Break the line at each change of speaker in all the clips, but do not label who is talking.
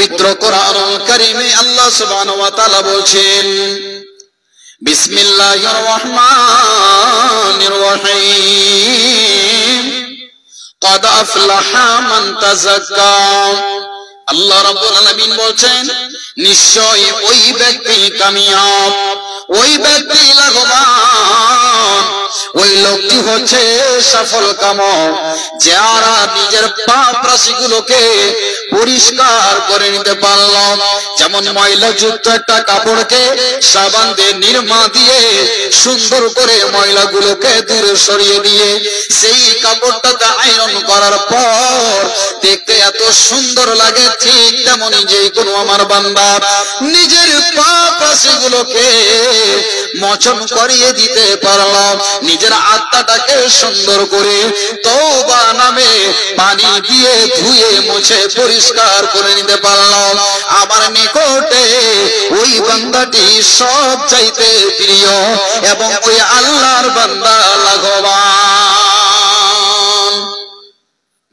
পবিত্র কোরআনুল কারীমে আল্লাহ সুবহানাহু ওয়া তাআলা বলছেন, বিসমিল্লাহির রহমানির রহিম, ক্বাদ আফলাহা মান তাযাক্কা। আল্লাহ রাব্বুল আলামিন বলছেন, নিশ্চয় ওই ব্যক্তি কামিয়াব, ওই ব্যক্তি লাভবান, ওই লোকটি হচ্ছে সফল কাম, যারা নিজের পাপ রাশিগুলোকে পরিষ্কার করে নিতে পারল। যেমন ময়লাযুক্ত একটা কাপড়কে সাবান দিয়ে নির্মা দিয়ে সুন্দর করে ময়লাগুলোকে দূরে সরিয়ে দিয়ে সেই কাপড়টাকে আয়রন করার পর দেখতে এত সুন্দর লাগে, ঠিক তেমনি যে কোনো আমার বান্দা নিজের পাপ রাশিগুলোকে মোচন করিয়ে দিতে পারলাম, নিজের আত্মাটাকে সুন্দর করে তওবা নামে পানি দিয়ে ধুয়ে মুছে পরিষ্কার করে নিতে পারলাম, আমার নিকটে ওই বান্দাটি সব চাইতে প্রিয় এবং ওই আল্লাহর বান্দা লাভবান।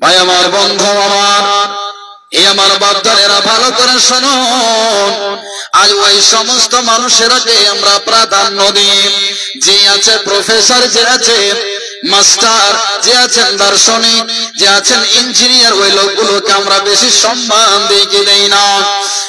ভাই আমার, বন্ধু আমার, এই আমার বাপদারেরা ভালো করে শুনুন, আজ ওই সমস্ত মানুষেরাকে আমরা প্রাধান্য দিই, যে আছে প্রফেসর, যে আছে মাস্টার, যে আছেন দার্শনিক, যে আছেন ইঞ্জিনিয়ার, ওই লোকগুলোকে আমরা বেশি সম্মান দিই কি দেই না?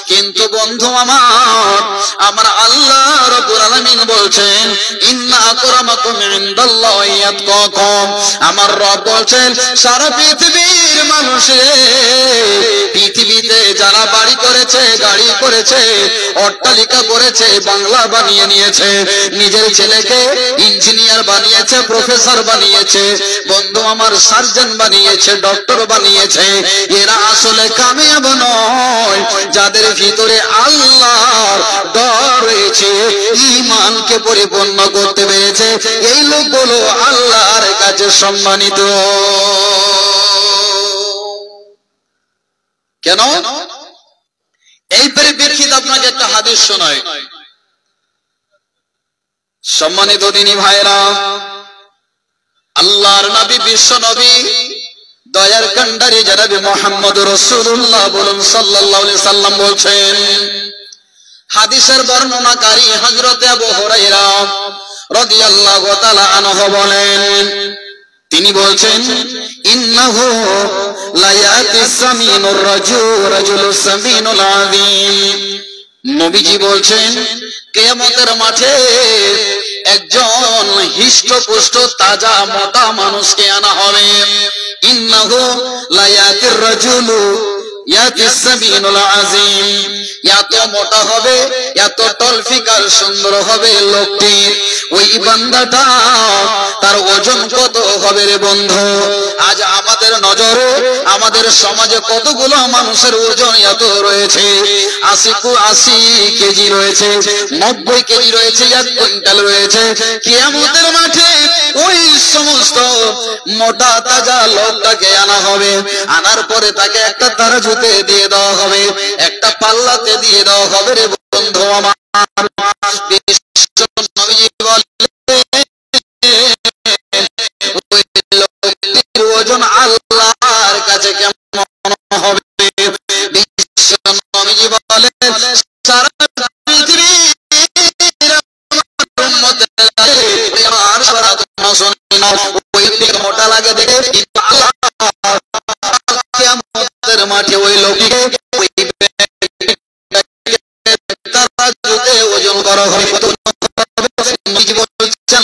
কিন্তু বন্ধু আমার, আমার আল্লাহ রাব্বুল আলামিন বলছেন, ইন্না আকরামাকুম ইনদাল্লাহি আতকাকুম। আমার রব বলছেন, সারা পৃথিবীর মানুষের, পৃথিবীতে যারা বাড়ি করেছে, গাড়ি করেছে, অট্টালিকা করেছে, বাংলা বানিয়ে নিয়েছে, নিজের ছেলেকে ইঞ্জিনিয়ার বানিয়েছে, প্রফেসর বানিয়েছে, বন্ধু আমার সার্জন বানিয়েছে, ডক্টর বানিয়েছে, এরা আসলে কামিয়াব নয় যাদের ভিতরে আল্লাহর ডর রয়েছে, ঈমানকে পরিপূর্ণ করতে পেরেছে, এই লোকগুলো আল্লাহর কাছে সম্মানিত। কেন? এই পরিপ্রেক্ষিতে আপনাকে একটা হাদিস শোনায়। সম্মানিত দিনী ভাইরা, আল্লাহর নবী, বিশ্ব নবী, দয়ার কান্ডারি জনাবে মুহাম্মদ রাসূলুল্লাহ বলুন সাল্লাল্লাহু আলাইহি সাল্লাম বলছেন, হাদিসের বর্ণনাকারী হযরত আবু হুরায়রা রাদিয়াল্লাহু তাআলা আনহু বলেন, তিনি বলছেন, ইন্নাহু লা ইয়াতিস সামিনুর রাজুলুস সামিনুল আযীম। নবীজি বলছেন, কিয়ামতের মাঠে একজন হিষ্টপুষ্ট তাজা মোটা মানুষকে আনা হবে। ইন্নাহু লা ইয়াতির রাজুলু ইয়াতিস সামিনুল আযীম। এত মোটা হবে, এত টলফিকার সুন্দর হবে লোকটি, ওই বান্দাটা তার ওজন কত হবে রে বন্ধু? আজ আমাদের নজরে, আমাদের সমাজে কতগুলো মানুষের ওজন এত রয়েছে, ৮০ কেজি রয়েছে, ৯০ কেজি রয়েছে, ১ কুইন্টাল রয়েছে। কিয়ামতের মাঠে ওই সমস্ত মোটা তাজা লোকটাকে আনা হবে, আনার পরে তাকে একটা তারাজুতে দিয়ে দেওয়া হবে, একটা পাল্লাতে দিয়ে দেওয়া হবে রে বন্ধু আমার। বিশ্ব নবীজি বলেন, ওই লোকটির ওজন আল্লাহর কাছে কেমন হবে? বিশ্ব নবীজি বলেন, সারা পৃথিবীর উম্মতের সারা তোমরা শুনে নাও, ওই দিকে মোটা লাগে দেখে আল্লাহ কিয়ামতের মাঠে ওই লোকটিকে ওই তারাজুতে ওজন করা হবে। নবীজি বলছেন,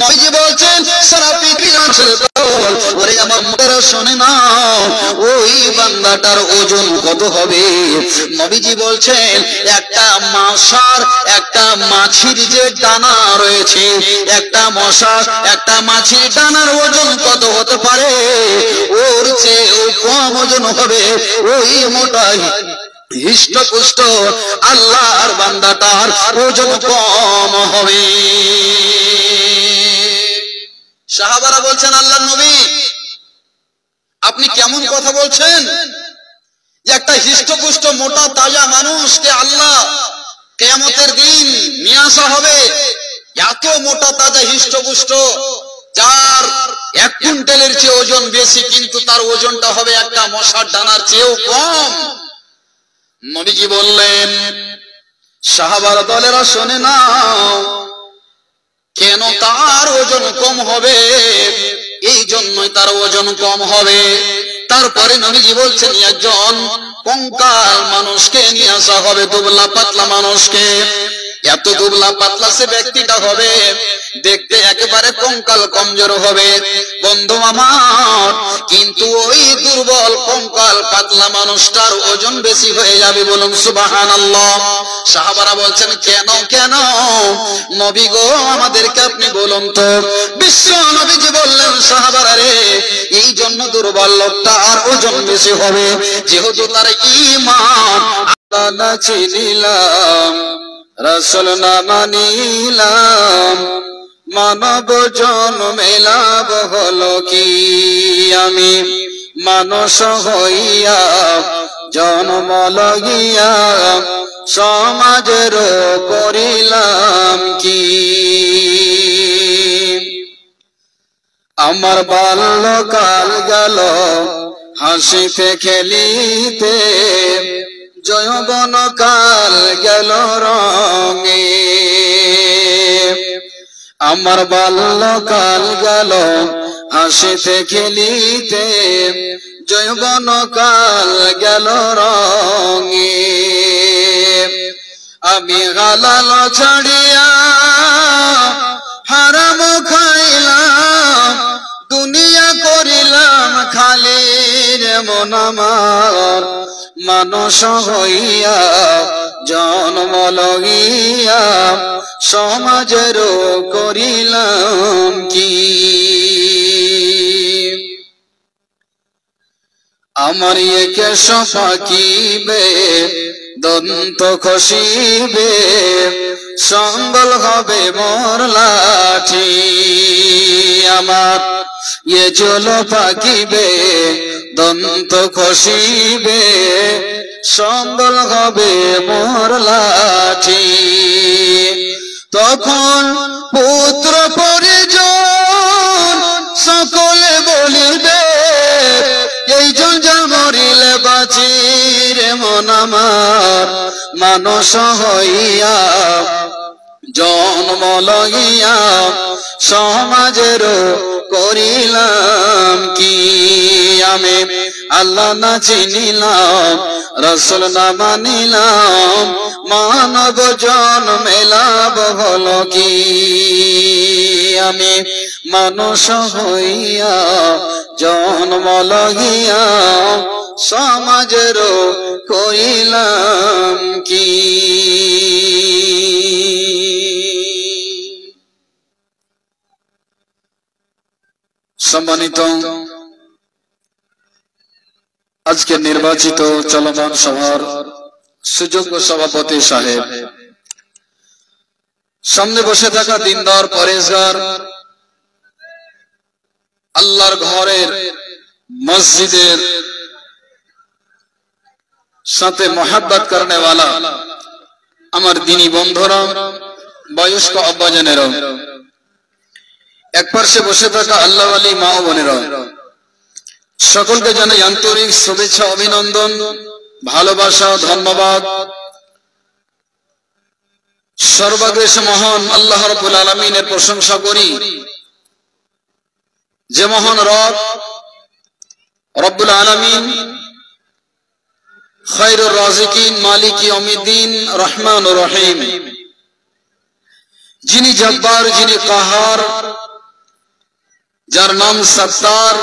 নবীজি বলছেন, সারা পৃথিবীর ওরে আমার মুখেরা শুনে নাও, ওই বান্দাটার ওজন কত হবে? নবীজি বলছেন, একটা মশার, একটা মাছির যে ডানা রয়েছে, একটা মশা, একটা মাছির ডানার ওজন কত হতে পারে? ওর চেয়ে কম ওজন হবে ওই মোটাই হিষ্টপুষ্ট আল্লাহর বান্দাটার ওজন কম হবে। সাহাবারা বলছেন, আল্লাহর নবী আপনি কেমন কথা বলছেন যে একটা হিষ্টপুষ্ট মোটা তাজা মানুষকে আল্লাহ কিয়ামতের দিন নিয়ে আসা হবে, এত মোটা তাজা হিষ্টপুষ্ট যার 1 কুইন্টালের চেয়ে ওজন বেশি, কিন্তু তার ওজনটা হবে একটা মশার ডানার চেয়েও কম। নবীজি বললেন, সাহাবার দলেরা শোনে নাও, কেন তার ওজন কম হবে? এই জন্যই তার ওজন কম হবে। তারপরে নবীজি বলছেন, একজন কঙ্কাল মানুষকে নিয়ে আসা হবে, দুবলা পাতলা মানুষকে। এত দুবলা পাতলা সে ব্যক্তিটা হবে, দেখতে একেবারে কঙ্কাল কমজোর হবে বন্ধু আমার, কিন্তু ওই দুর্বল কঙ্কাল পাতলা মানুষটার ওজন বেশি হয়ে যাবে। বলুন সুবহানাল্লাহ। সাহাবারা বলছেন, কেন কেন নবী গো, আমাদেরকে আপনি বলুন তো। বিশ্ব নবীজি বললেন, সাহাবারা রে, এই জন্য দুর্বল লোকটার ওজন বেশি হবে, যেহেতু তার ঈমান আল্লাহ না চিনিলাম, রাসূল না মানিলাম, মানব জন্মে লাভ হলো কি? আমি মানুষ হইয়া জন্ম লইয়া সমাজের করিলাম কি? আমার বাল্যকাল গেল হাসিতে খেলিতে, যৌবন কাল গেল রঙে। আমার বাল্যকাল গেল হাসিতে খেলিতে, যৌবন কাল গেল রঙে। আমি হালাল ছাড়িয়া হারাম খাইলাম, দুনিয়া করিলাম খালি রে মন আমার, মানুষ হইয়া জন্ম লইয়া সমাজের করিলাম কি? আমার কেশ পাকিবে, দন্ত খসিবে, সম্বল হবে মোর লাঠি। আমার চুল পাকিবে, দন্ত খসিবে, সম্বল হবে মোর লাঠি। তখন পুত্র পরিজন সকলে বলিবে, এই জন মরিলে বাঁচি রে মন আমার, মানুষ হইয়া জন্ম লইয়া সমাজের করিলাম কি? আমি আল্লাহ না চিনিলাম, রাসূল না মানিলাম, মানব জন্মে লাভ হলো কি? আমি মানুষ হইয়া জন্ম লইয়া সমাজের করিলাম কি? সম্মানিত আজকে নির্বাচিত চলমান সভার সুযোগ্য সভাপতি সাহেব, সামনে বসে থাকা দিনদার পরেশগার, আল্লাহর ঘরের মসজিদের সাথে মোহাব্বত করনে वाला আমার দিনী বন্ধুরা, বয়স্ক আব্বাজানেরা, এক পাশে বসে থাকা আল্লাহ ওয়ালি মা ও বোনেরা, সকলকে জানাই আন্তরিক শুভেচ্ছা, অভিনন্দন, ভালোবাসা, ধন্যবাদ। সর্বাগ্রে মহান আল্লাহ রাব্বুল আলামিনের প্রশংসা করি, যে মহান রব রব্বুল আলামিন, খায়রুর রাজিকিন, মালিক ইয়াউমিদ্দিন, রহমানুর রহিম, যিনি জব্বার, যিনি কাহার, যার নাম সত্তার,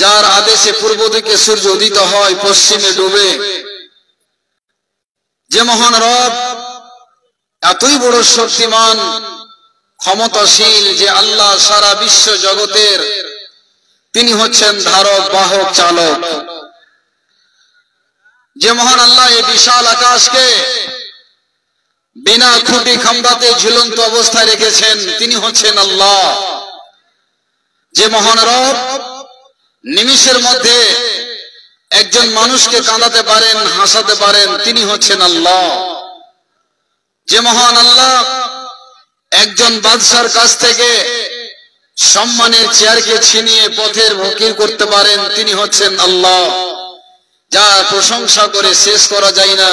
যার আদেশে পূর্ব দিকে সূর্য উদিত হয়, পশ্চিমে ডুবে, যে মহান রব এতই বড় শক্তিমান, ক্ষমতাশীল, যে আল্লাহ সারা বিশ্ব জগতের তিনি হচ্ছেন ধারক, বাহক, চালক। যে মহান আল্লাহ এই বিশাল আকাশকে বিনা খুঁটি খাম্বাতে ঝুলন্ত অবস্থায় রেখেছেন, তিনি হচ্ছেন আল্লাহ। যে মহান রব নিমিষের মধ্যে একজন মানুষকে কাঁদাতে পারেন, হাসাতে পারেন, তিনি হচ্ছেন আল্লাহ। যে মহান আল্লাহ একজন বাদশার কাছ থেকে সম্মানের চেয়ারকে ছিনিয়ে পথের ফকির করতে পারেন, তিনি হচ্ছেন আল্লাহ, যার প্রশংসা করে শেষ করা যায় না।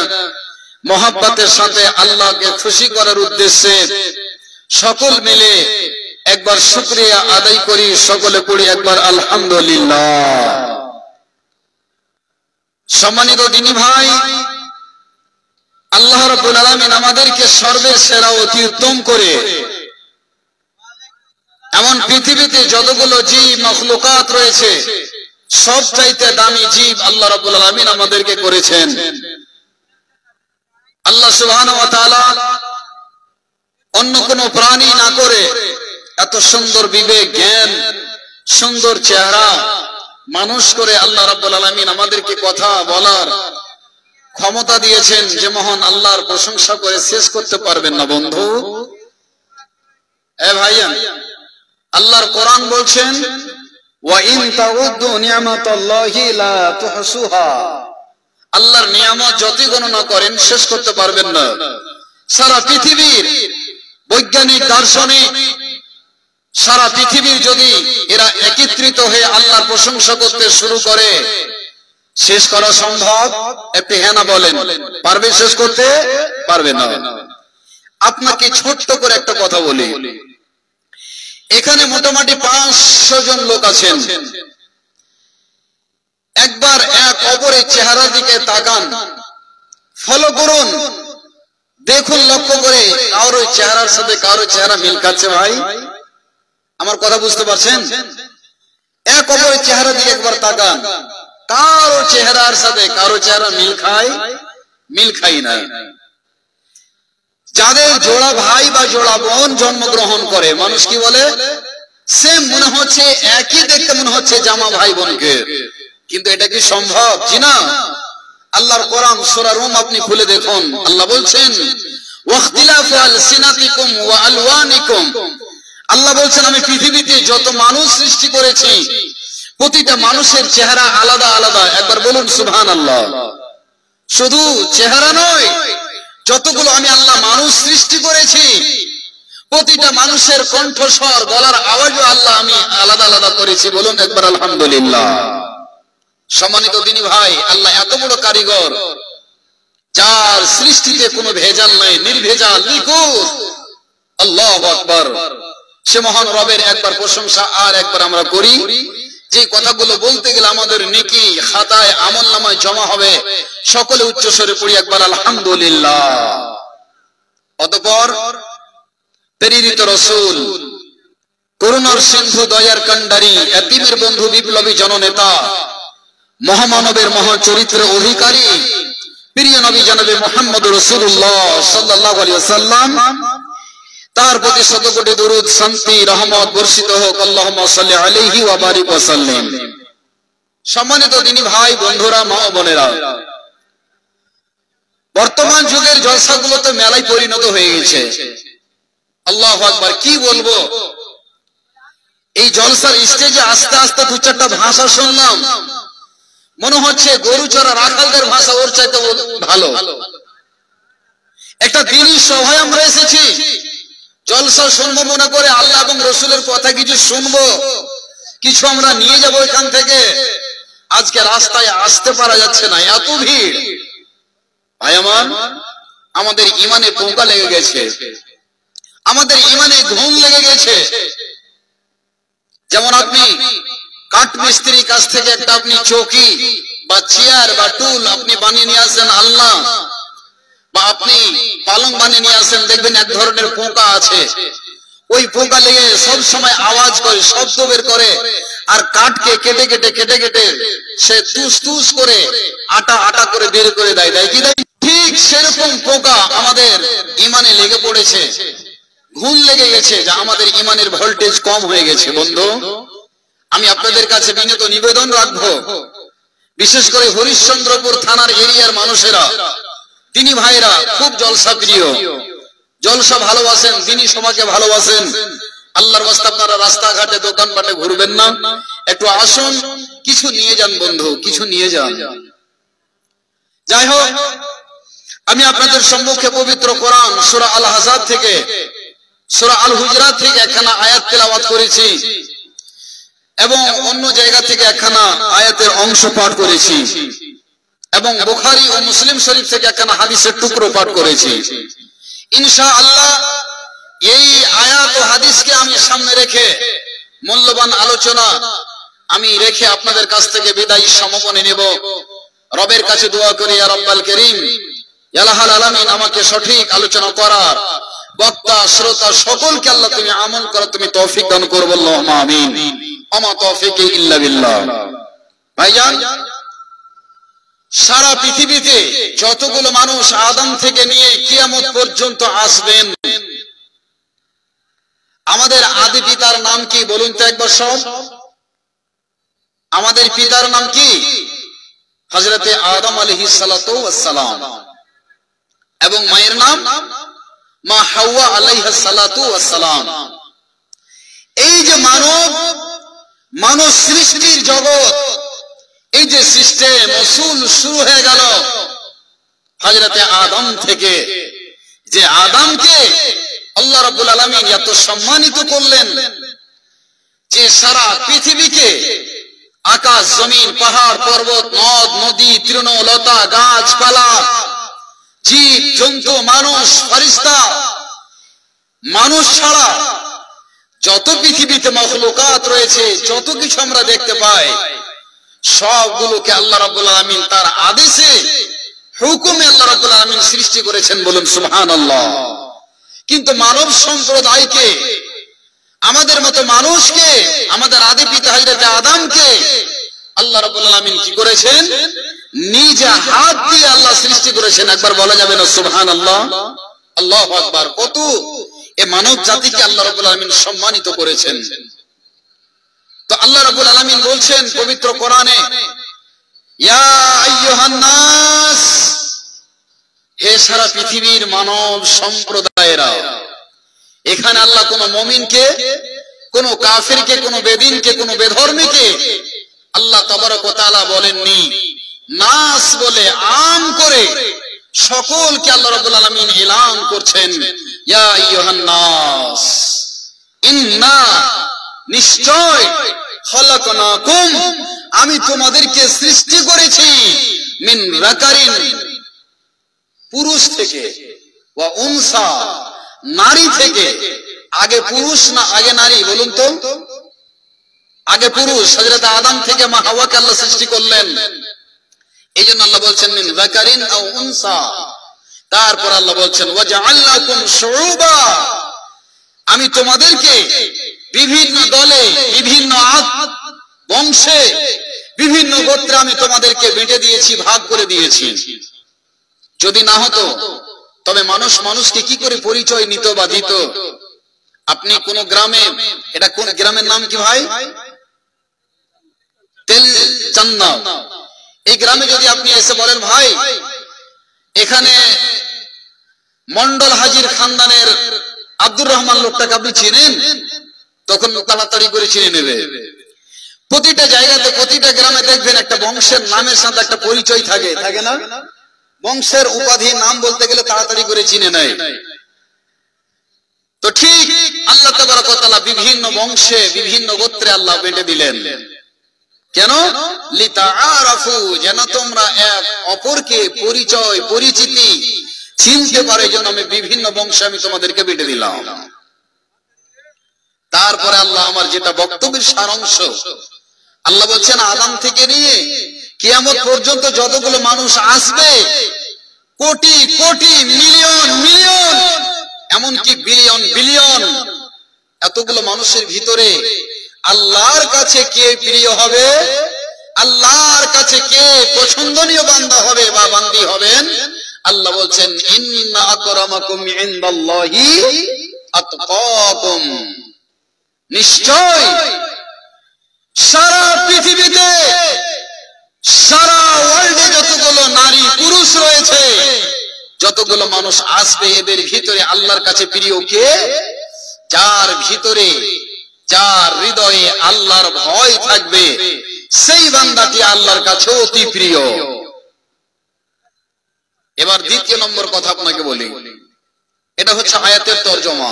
মহাব্বতের সাথে আল্লাহকে খুশি করার উদ্দেশ্যে সকল মিলে একবার শুকরিয়া আদায় করি, সকলে পড়ি একবার আলহামদুলিল্লাহ। সম্মানিত দিনী ভাই, আল্লাহ রাব্বুল আলামিন আমাদেরকে সর্বের সেরা অতি উত্তম করে এমন পৃথিবীতে যতগুলো জীব মাখলুকাত রয়েছে সব চাইতে দামি জীব আল্লাহ রাব্বুল আলামিন আমাদেরকে করেছেন। আল্লাহ সুবহানাহু ওয়া তাআলা অন্য কোন প্রাণী না করে এত সুন্দর বিবেক, জ্ঞান, সুন্দর চেহারা মানুষ করে আল্লাহ রাব্বুল আলামিন আমাদেরকে কথা বলার ক্ষমতা দিয়েছেন, যে মহান আল্লাহর প্রশংসা করে শেষ করতে পারবেন না বন্ধু। এ ভাইয়া, আল্লাহর কোরআন বলছেন ওয়া ইন তাউদ্দু নি'মাতাল্লাহি লা তুহসুহা, আল্লাহর নিয়ামত যতই গণনা করেন শেষ করতে পারবেন না। সারা পৃথিবীর বৈজ্ঞানিক, দার্শনিক, সারা পৃথিবীর যদি এরা একত্রিত হয়ে আল্লাহর প্রশংসা করতে শুরু করে, শেষ করা সম্ভব? একটু হ্যাঁ না বলেন, পারবে শেষ করতে? পারবে না। আপনাকে ছোট্ট করে একটা কথা বলি, এখানে মোটামুটি 500 জন লোক আছেন। একবার এক অপরের চেহারার দিকে তাকান, ফলো করুন, দেখুন, লক্ষ্য করে কারোর চেহারার সাথে কারোর চেহারা মিল খাচ্ছে। ভাই, আমার কথা বুঝতে পারছেন? এক অপরের চেহারা দিকে একবার তাকান, কারো চেহারার সাথে কারো চেহারা মিল খায়? মিল খাই না। যাদের জোড়া ভাই বা জোড়া বোন জন্মগ্রহণ করে, মানুষ কি বলে? সেম মনে হচ্ছে, একই দেখতে মনে হচ্ছে জামা ভাই বোনকে, কিন্তু এটা কি সম্ভব? জি না। আল্লাহর কোরআন সূরা রুম আপনি খুলে দেখুন, আল্লাহ বলছেন ওয়াখতিলাফু আলসিনাতিকুম ওয়া আলওয়ানিকুম, আল্লাহ বলছেন আমি পৃথিবীতে যত মানুষ সৃষ্টি করেছি প্রতিটা মানুষের চেহারা আলাদা আলাদা। একবার বলুন সুবহানাল্লাহ। শুধু চেহারা নয়, যতগুলো আমি আল্লাহ মানুষ সৃষ্টি করেছি প্রতিটা মানুষের কণ্ঠস্বর, গলার আওয়াজও আল্লাহ আমি আলাদা আলাদা করেছি। বলুন একবার আলহামদুলিল্লাহ। সম্মানিত দিনী ভাই, আল্লাহ এত বড় কারিগর, যার সৃষ্টিতে কোনো ভেজাল নাই, নির্ভেজাল, নিখুঁত। আল্লাহু আকবার। সে মহান রবের একবার প্রশংসা আর একবার আমরা করি, যে কথাগুলো বলতে গেলে আমাদের নেকি খাতায়, আমলনামায় জমা হবে। সকলে উচ্চ স্বরে পড়ি একবার আলহামদুলিল্লাহ। অতঃপর প্রেরিত রাসূল, করুণার সিন্ধু, দয়ার কান্ডারি, এতিমের বন্ধু, বিপ্লবী জননেতা, মহামানবের মহাচরিত্রের অধিকারী প্রিয় নবী জনাবে মুহাম্মদ রাসূলুল্লাহ সাল্লাল্লাহু আলাইহি ওয়াসাল্লাম, তার প্রতি শত কোটি দরুদ, শান্তি, রহমত বর্ষিত হোক। আল্লাহুম্মা সাল্লি আলাইহি ওয়া বারিক ওয়া সাল্লিম। সম্মানিত দিনী ভাই, বন্ধুরা, মা ও বোনেরা, বর্তমান যুগের জলসাগুলো তো মেলায় পরিণত হয়ে গেছে। আল্লাহু আকবার। কি বলবো, এই জলসার স্টেজে আস্তে আস্তে দু চারটা ভাষা শুনলাম, মনে হচ্ছে গরু চড়া রাখালদের ভাষা ওর চাইতে ভালো। একটা দিনই সভায় আমরা এসেছি, জলসা শুনবো মনে করে, আল্লাহ এবং রসুলের কথা কিছু শুনবো, কিছু আমরা নিয়ে যাবো এখান থেকে। আজকে রাস্তায় আসতে পারা যাচ্ছে না, এত ভিড়। ভাই আমার, আমাদের ইমানে পোকা লেগে গেছে, আমাদের ইমানে ঘুম লেগে গেছে। যেমন আপনি কাঠ মিস্ত্রির কাছ থেকে একটা আপনি চৌকি বা চেয়ার বা টুল আপনি বানিয়ে নিয়ে আসেন, আল্লাহ, বা আপনি পালং বানিয়ে নিয়ে আসেন, দেখবেন এক ধরনের পোকা আছে, ওই পোকা লেগে সব সময় আওয়াজ করে, শব্দ বের করে, আর কাঠকে কেটে কেটে কেটে কেটে সে তুস তুস করে আটা আটা করে বের করে দেয়, দেয় কি দেয়? ঠিক সেরকম পোকা আমাদের ইমানে লেগে পড়েছে, ঘুম লেগে গেছে, যা আমাদের ইমানের ভোল্টেজ কম হয়ে গেছে। বন্ধু, আমি আপনাদের কাছে বিনীত নিবেদন রাখবো, বিশেষ করে হরিশ্চন্দ্রপুর থানার এরিয়ার মানুষেরা, দিনী ভাইরা খুব জলসা প্রিয়, জলসা ভালোবাসেন, দিনী সমাজকে ভালোবাসেন। আল্লাহর রাস্তা, আপনারা রাস্তাঘাটে দোকানপাটে ঘুরবেন না, একটু আসুন, কিছু নিয়ে যান বন্ধু, কিছু নিয়ে যান। যাই হোক, আমি আপনাদের সম্মুখে পবিত্র কোরআন সূরা আল আহজাব থেকে সূরা আল হুজরাত থেকে একখানা আয়াত তেলাওয়াত করেছি এবং অন্য জায়গা থেকে একখানা আয়াতের অংশ পাঠ করেছি এবং বুখারী ও মুসলিম শরীফ থেকে একখানা হাদিসের টুকরো পাঠ করেছি। ইনশাআল্লাহ এই আয়াত ও হাদিসকে আমি সামনে রেখে মূল্যবান আলোচনা আমি রেখে আপনাদের কাছ থেকে বিদায়ী সমবনে নেব। রবের কাছে দোয়া করি, ইয়া রাব্বাল কারীম, ইয়া লাহাল আলামিন, আমাকে সঠিক আলোচনা করার বক্তা শ্রোতা সকলকে আল্লাহ তুমি আমল করো, তুমি তৌফিক দান করো, আল্লাহুম্মা আমিন। আমা তৌফিকি ইল্লা বিল্লাহ। ভাইজান, সারা পৃথিবীতে যতগুলো মানুষ আদম থেকে নিয়ে কিয়ামত পর্যন্ত আসবেন, আমাদের আদি পিতার নাম কি বলুন তো একবার সব? আমাদের পিতার নাম কি? হযরতে আদম আলাইহিস সালাতু ওয়াস সালাম। এবং মায়ের নাম মা হাওয়া আলাইহাস সালাতু ওয়াস সালাম। এই যে মানব সৃষ্টির জগৎ, এই যে সিস্টেম উসুল শুরু হয়ে গেল হযরতে আদম থেকে। যে আদমকে আল্লাহ রাব্বুল আলামিন এত সম্মানিত করলেন যে সারা পৃথিবীকে, আকাশ জমিন পাহাড় পর্বত নদ নদী তৃণলতা গাছপালা জীব জন্তু মানুষ ফেরেশতা, মানুষ ছাড়া যত পৃথিবীতে মাখলুকাত রয়েছে, যত কিছু আমরা দেখতে পাই, সবগুলোকে আল্লাহ রাব্বুল আলামিন তার আদেশে হুকুমে আল্লাহ রাব্বুল আলামিন সৃষ্টি করেছেন, বলুন সুবহানাল্লাহ। কিন্তু মানব সম্প্রদায়কে, আমাদের মতো মানুষকে, আমাদের আদি পিতা হযরত আদমকে আল্লাহ রাব্বুল আলামিন কি করেছেন? নিজ হাত দিয়ে আল্লাহ সৃষ্টি করেছেন। একবার বলা যাবে না সুবহানাল্লাহ? আল্লাহু আকবার। কত এই মানব জাতিকে আল্লাহ রাব্বুল আলামিন সম্মানিত করেছেন। তো আল্লাহ রাব্বুল আলামিন বলছেন পবিত্র কোরআনে, ইয়া আইয়ুহান নাস, হে সারা পৃথিবীর মানব সম্প্রদায়েরা। এখানে আল্লাহ কোন মুমিনকে, কোন কাফিরকে, কোন বেদিনকে, কোন বেধর্মীকে আল্লাহ তাবারক ওয়া তাআলা বলেননি। নাস বলে আম করে সকলকে আল্লাহ রাব্বুল আলামিন এলান করছেন, ইয়া আইয়ুহান নাস, ইন্না, নিশ্চয়, খলাকনাকুম, আমি তোমাদেরকে সৃষ্টি করেছি, মিন যাকারিন, পুরুষ থেকে, ওয়া উনসা, নারী থেকে। আগে পুরুষ না আগে নারী বলুন তো? আগে পুরুষ, হযরত আদম থেকে মা হাওয়াকে আল্লাহ সৃষ্টি করলেন। এই জন্য আল্লাহ বলছেন মিন যাকারিন আও উনসা। তারপর আল্লাহ বলছেন ওয়াজআলনাকুম শুউবা, আমি তোমাদেরকে বিভিন্ন দলে, বিভিন্ন বংশে, বিভিন্ন গোত্রে আমি তোমাদেরকে বেঁটে দিয়েছি, ভাগ করে দিয়েছি। যদি না হতো তবে মানুষ মানুষকে কি করে পরিচয় নিত বা দিত? আপনি কোন গ্রামে, এটা কোন গ্রামের নাম কি ভাই? তেলচান্না। এই গ্রামে যদি আপনি এসে বলেন, ভাই এখানে মন্ডল হাজির খানদানের আব্দুর রহমান লোকটাকে আপনি চেনেন? তখন তাড়াতাড়ি করে চিনে নেবে। প্রতিটা জায়গাতে, প্রতিটা গ্রামে দেখবেন একটা বংশের নামের সাথে একটা পরিচয় থাকে, থাকে না? বংশের উপাধি নাম বলতে গেলে তাড়াতাড়ি করে চিনে নেয়। তো ঠিক আল্লাহ তাবারক ওয়া তাআলা বিভিন্ন বংশে, বিভিন্ন গোত্রে আল্লাহ বেঁটে দিলেন। কেন? লিতাআরাফু, যেন তোমরা এক অপরকে পরিচয়, পরিচিতি চিনতে পারো। এই জন্য আমি বিভিন্ন বংশে আমি তোমাদেরকে বেঁটে দিলাম। তারপরে আল্লাহ আমার যেটা বক্তব্যের সারাংশ, আল্লাহ বলছেন আদম থেকে নিয়ে কিয়ামত পর্যন্ত যতগুলো মানুষ আসবে, কোটি কোটি, মিলিয়ন মিলিয়ন, এমনকি বিলিয়ন বিলিয়ন, এতগুলো মানুষের ভিতরে আল্লাহর কাছে কে প্রিয় হবে, আল্লাহর কাছে কে পছন্দনীয় বান্দা হবে বা বান্দি হবেন, আল্লাহ বলছেন ইন্না আকরামাকুম ইনদাল্লাহি আতকাকুম। নিশ্চয় সারা পৃথিবীতে, সারা ওয়ার্ল্ডে যতগুলো নারী পুরুষ রয়েছে, যতগুলো মানুষ আসবে, এদের ভিতরে আল্লাহর কাছে প্রিয় কে? যার ভিতরে, যার হৃদয়ে আল্লাহর ভয় থাকবে, সেই বান্দাটি আল্লাহর কাছে অতি প্রিয়। এবার দ্বিতীয় নম্বর কথা আপনাকে বলি, এটা হচ্ছে আয়াতের তরজমা।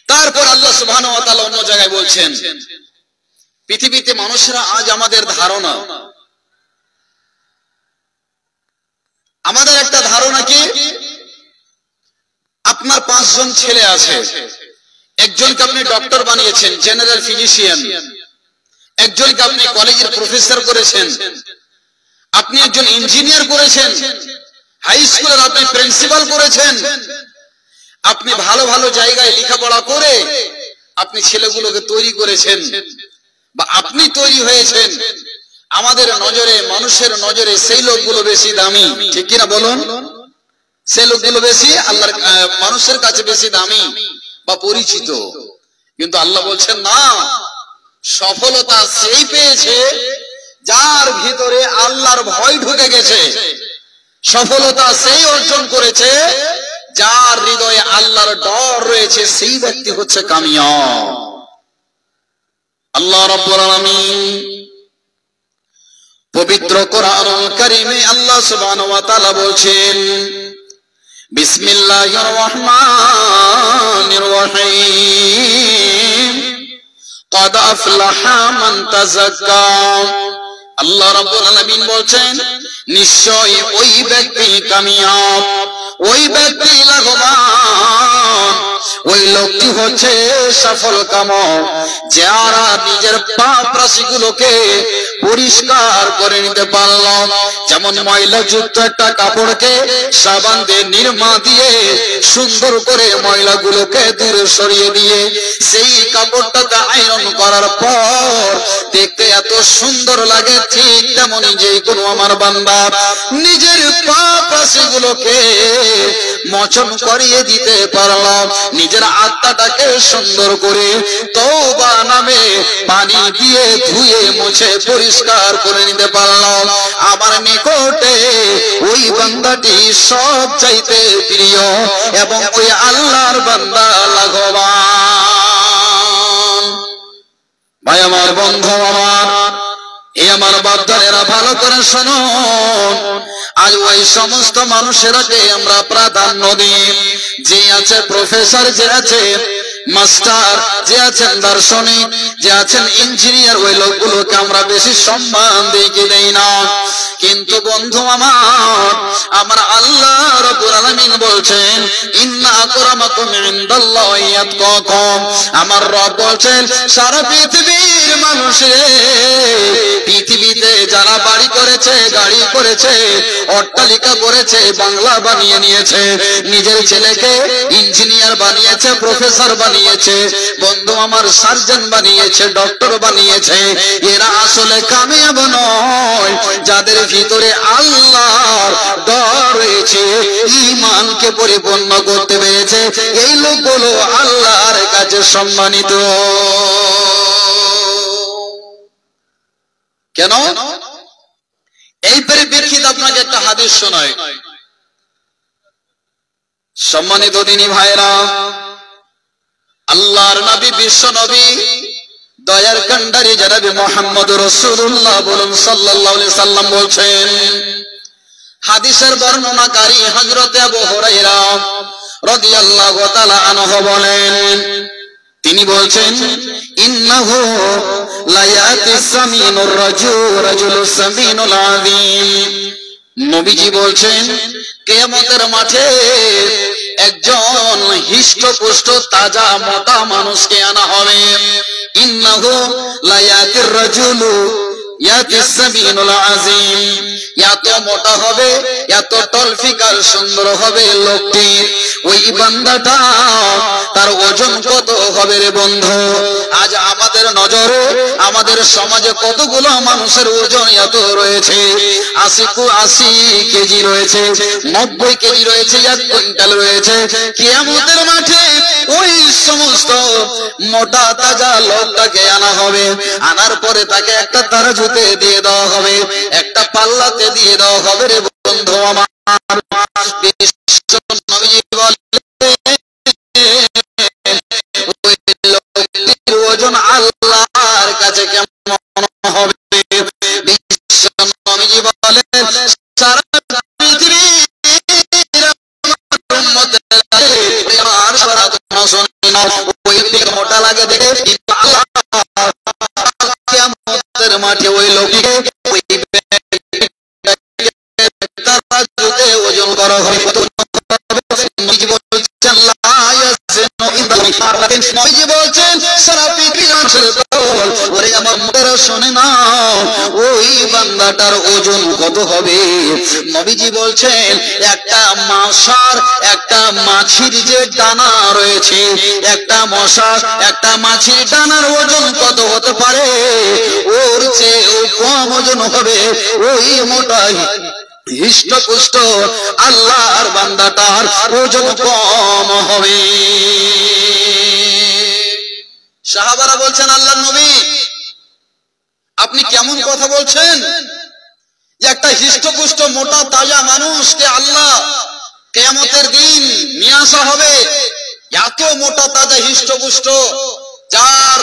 তারপর আল্লাহ সুবহানাহু ওয়া তাআলা অন্য জায়গায় বলছেন, পৃথিবীতে মানুষরা আজ আমাদের ধারণা, আমাদের একটা ধারণা কি, আপনার 5 জন ছেলে আছে, একজনকে আপনি ডক্টর বানিয়েছেন, জেনারেল ফিজিশিয়ান, একজনকে আপনি কলেজের প্রফেসর করেছেন, আপনি একজন ইঞ্জিনিয়ার করেছেন, হাই স্কুলের আপনি প্রিন্সিপাল করেছেন, আপনি ভালো ভালো জায়গায় লেখাপড়া করে আপনি ছেলেগুলোকে তৈরি করেছেন বা আপনি তৈরি হয়েছেন। আমাদের নজরে, মানুষের নজরে সেই লোকগুলো বেশি দামি, ঠিক কিনা বলুন? সেই লোকগুলো বেশি আল্লাহর মানুষের কাছে বেশি দামি বা পরিচিত। কিন্তু আল্লাহ বলছেন না, সফলতা সেই পেয়েছে যার ভিতরে আল্লাহর ভয় ঢুকে গেছে। সফলতা সেই অর্জন করেছে যার হৃদয়ে আল্লাহর ডর রয়েছে, সেই ব্যক্তি হচ্ছে কামিয়াব। আল্লাহ রাব্বুল আলামিন পবিত্র কোরআনুল কারীমে আল্লাহ সুবহানাহু ওয়া তাআলা বলছেন, বিসমিল্লাহির রহমানির রহিম, ক্বাদ আফলাহা মান তাযাক্কা। আল্লাহ রাব্বুল আলামিন বলছেন, নিশ্চয় ওই ব্যক্তি কামিয়াব, ওই ব্যক্তি লাভবান, ওই লোকটি হচ্ছে সফল কাম, যারা নিজের পাপ রাশিগুলোকে পরিষ্কার করে নিতে পারল। যেমন ময়লাযুক্ত একটা কাপড়কে সাবান দিয়ে, নিরমা দিয়ে সুন্দর করে ময়লাগুলোকে দূরে সরিয়ে দিয়ে সেই কাপড়টাকে আয়রন করার পর দেখতে এত সুন্দর লাগে, ঠিক তেমনি যে কোনো আমার বান্দা নিজের পাপ রাশিগুলোকে মোচন করিয়ে দিতে পারলাম, নিজের আত্মাটাকে সুন্দর করে তওবা নামে পানি দিয়ে ধুয়ে মুছে পরিষ্কার করে নিতে পারলাম, আমার নিকটে ওই বান্দাটি সব চাইতে প্রিয় এবং ওই আল্লাহর বান্দা লাভবান। ভাই আমার, বন্ধু আমার, এই আমার বাপদারেরা ভালো করে শুনুন, আজ ওই সমস্ত মানুষেরাকে আমরা প্রাধান্য দিই, যে আছে প্রফেসর, যে আছে মাস্টার, যে আছেন দার্শনিক, যে আছেন ইঞ্জিনিয়ার, ওই লোকগুলোকে আমরা বেশি সম্মান দিই কি দেই না? কিন্তু বন্ধু আমার, আমার আল্লাহ রাব্বুল আলামিন বলছেন, ইন্না আকরামাকুম ইনদাল্লাহি আতকাকুম। আমার রব বলছেন, সারা পৃথিবীর মানুষের, পৃথিবীতে যারা বাড়ি করেছে, গাড়ি করেছে, অট্টালিকা করেছে, বাংলা বানিয়ে নিয়েছে, নিজের ছেলেকে ইঞ্জিনিয়ার বানিয়েছে, প্রফেসর বানিয়েছে, বন্ধু আমার সার্জন বানিয়েছে, ডক্টর বানিয়েছে, এরা আসলে কামিয়াব নয় যাদের ভিতরে আল্লাহর ডর রয়েছে, ঈমানকে পরিপূর্ণ করতে পেরেছে। এই লোকগুলো আল্লাহর কাছে সম্মানিত। কেন? এই পরিপ্রেক্ষিতে আপনাকে একটা হাদিস শোনাই। সম্মানিত দিনী ভাইরা, আল্লাহর নবী, বিশ্ব নবী, দয়ার কান্ডারি জনাবে মুহাম্মদ রাসূলুল্লাহ বলুন সাল্লাল্লাহু আলাইহি সাল্লাম বলছেন, হাদিসের বর্ণনাকারী হযরত আবু হুরায়রা রাদিয়াল্লাহু তাআলা আনহু বলেন, তিনি বলছেন, ইন্নাহু লা ইয়াতিস সামিনুর রাজুলুস সামিনুল আযীম। নবীজি বলছেন, কিয়ামতের মাঠে একজন হিষ্টপুষ্ট তাজা মোটা মানুষকে আনা হবে। ইন্নাহু লা ইয়াতির রাজুলু ইয়াতিস সামিনুল আযীম। এত মোটা হবে, এত টলফিকার সুন্দর হবে লোকটি, ওই বান্দাটা তার ওজন কত হবে রে বন্ধু? আজ আমাদের নজরে, আমাদের সমাজে কতগুলো মানুষের ওজন এত রয়েছে, 80 কেজি রয়েছে, 90 কেজি রয়েছে, 1 কুইন্টাল রয়েছে। কিয়ামতের মাঠে ওই সমস্ত মোটা তাজা লোকটাকে আনা হবে, আনার পরে তাকে একটা তারাজুতে দিয়ে দেওয়া হবে, একটা পাল্লাতে দিয়ে দেওয়া হবে রে বন্ধু আমার। বিশ্ব নবীজি বলেন, ওই লোকটির ওজন আল্লাহর কাছে কেমন হবে? বিশ্ব নবীজি বলেন, সারা পৃথিবীর উম্মতের আমার সারা কেন ওই মোটা লাগে দেখে আল্লাহ কিয়ামতের মাঠে ওই লোককে ওই তারা যুগে ওজন করা হবে নবীজি বলছেন নবীজি বলছেন সারা পৃথিবীর দল ওরে আমার মুখের শুনে না ওই বান্দাটার ওজন কত হবে নবীজি বলছেন একটা মশার একটা মাছির যে ডানা রয়েছে একটা মশা একটা মাছির ডানার ওজন কত হতে পারে ওর চেয়ে কম ওজন হবে ওই মোটাই হিষ্টপুষ্ট আল্লাহর বান্দাটার ওজন কম হবে। সাহাবারা বলছেন আল্লাহর নবী আপনি কেমন কথা বলছেন যে একটা হিষ্টপুষ্ট মোটা তাজা মানুষকে আল্লাহ কিয়ামতের দিন নিয়ে আসা হবে এত মোটা তাজা হিষ্টপুষ্ট যার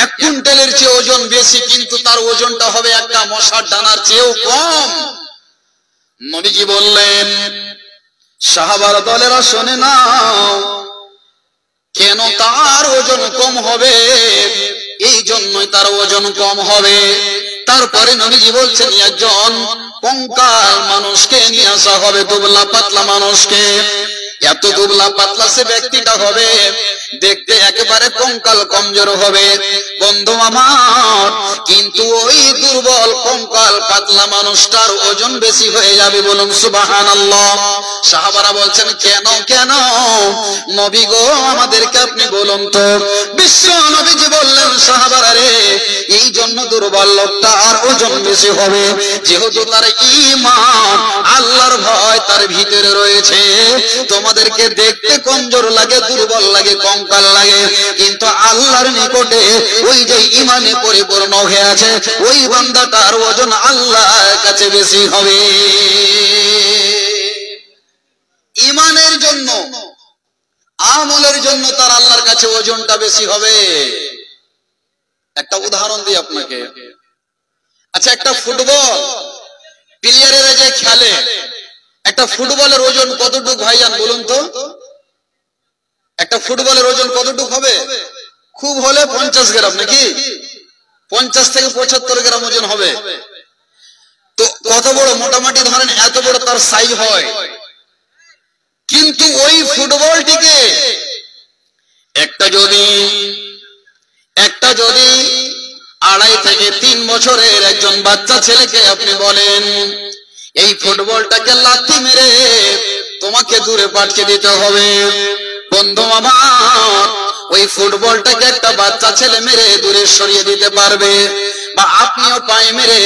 1 কুইন্টালের চেয়ে ওজন বেশি কিন্তু তার ওজনটা হবে একটা মশার ডানার চেয়েও কম। নবীজি বললেন সাহাবারা দলেরা শুনে নাও কেন তার ওজন কম হবে এই জন্যই তার ওজন কম হবে। তারপরে নবীজি বলছেন একজন কঙ্কাল মানুষকে নিয়ে আসা হবে দুবলা পাতলা মানুষকে এত দুবলা পাতলা সে ব্যক্তিটা হবে দেখতে একেবারে কঙ্কাল কমজোর হবে বন্ধু আমার কিন্তু ওই দুর্বল কঙ্কাল পাতলা মানুষটার ওজন বেশি হয়ে যাবে বলুন সুবহানাল্লাহ। সাহাবারা বলছেন কেন কেন নবী গো আমাদেরকে আপনি বলুন তো বিশ্ব নবীজি বললেন সাহাবারা রে এই জন্য দুর্বল লোকটার ওজন বেশি হবে যেহেতু তার ঈমান আল্লাহর ভয় তার ভিতরে রয়েছে। তোমাদেরকে দেখতে কমজোর লাগে দুর্বল লাগে কঙ্কাল লাগে কিন্তু আল্লাহর নিকটে ওই যে ঈমানে পরিপূর্ণ হয়ে আছে ওই বান্দাটার ওজন আল্লাহর কাছে বেশি হবে। ঈমানের জন্য আমলের জন্য তার আল্লাহর কাছে ওজনটা বেশি হবে। একটা উদাহরণ দিই আপনাকে। আচ্ছা একটা ফুটবল প্লেয়ারেরা যে খেলে একটা ফুটবলের ওজন কতটুকু ভাইজান বলুন তো একটা ফুটবলের ওজন কতটুকু হবে খুব হলে 50 গ্রাম নাকি 50 থেকে 75 গ্রাম ওজন হবে। তো কত বড় মোটামুটি ধরেন এত বড় তার সাইজ হয় কিন্তু ওই ফুটবলটিকে একটা যদি 2.5 থেকে 3 বছরের একজন বাচ্চা ছেলেকে আপনি বলেন এই ফুটবলটাকে লাথি মেরে তোমাকে দূরে পাঠিয়ে দিতে হবে বন্ধু আমার ওই ফুটবলটাকে একটা বাচ্চা ছেলে মেরে দূরে সরিয়ে দিতে পারবে বা আপনিও পায়ে মেরে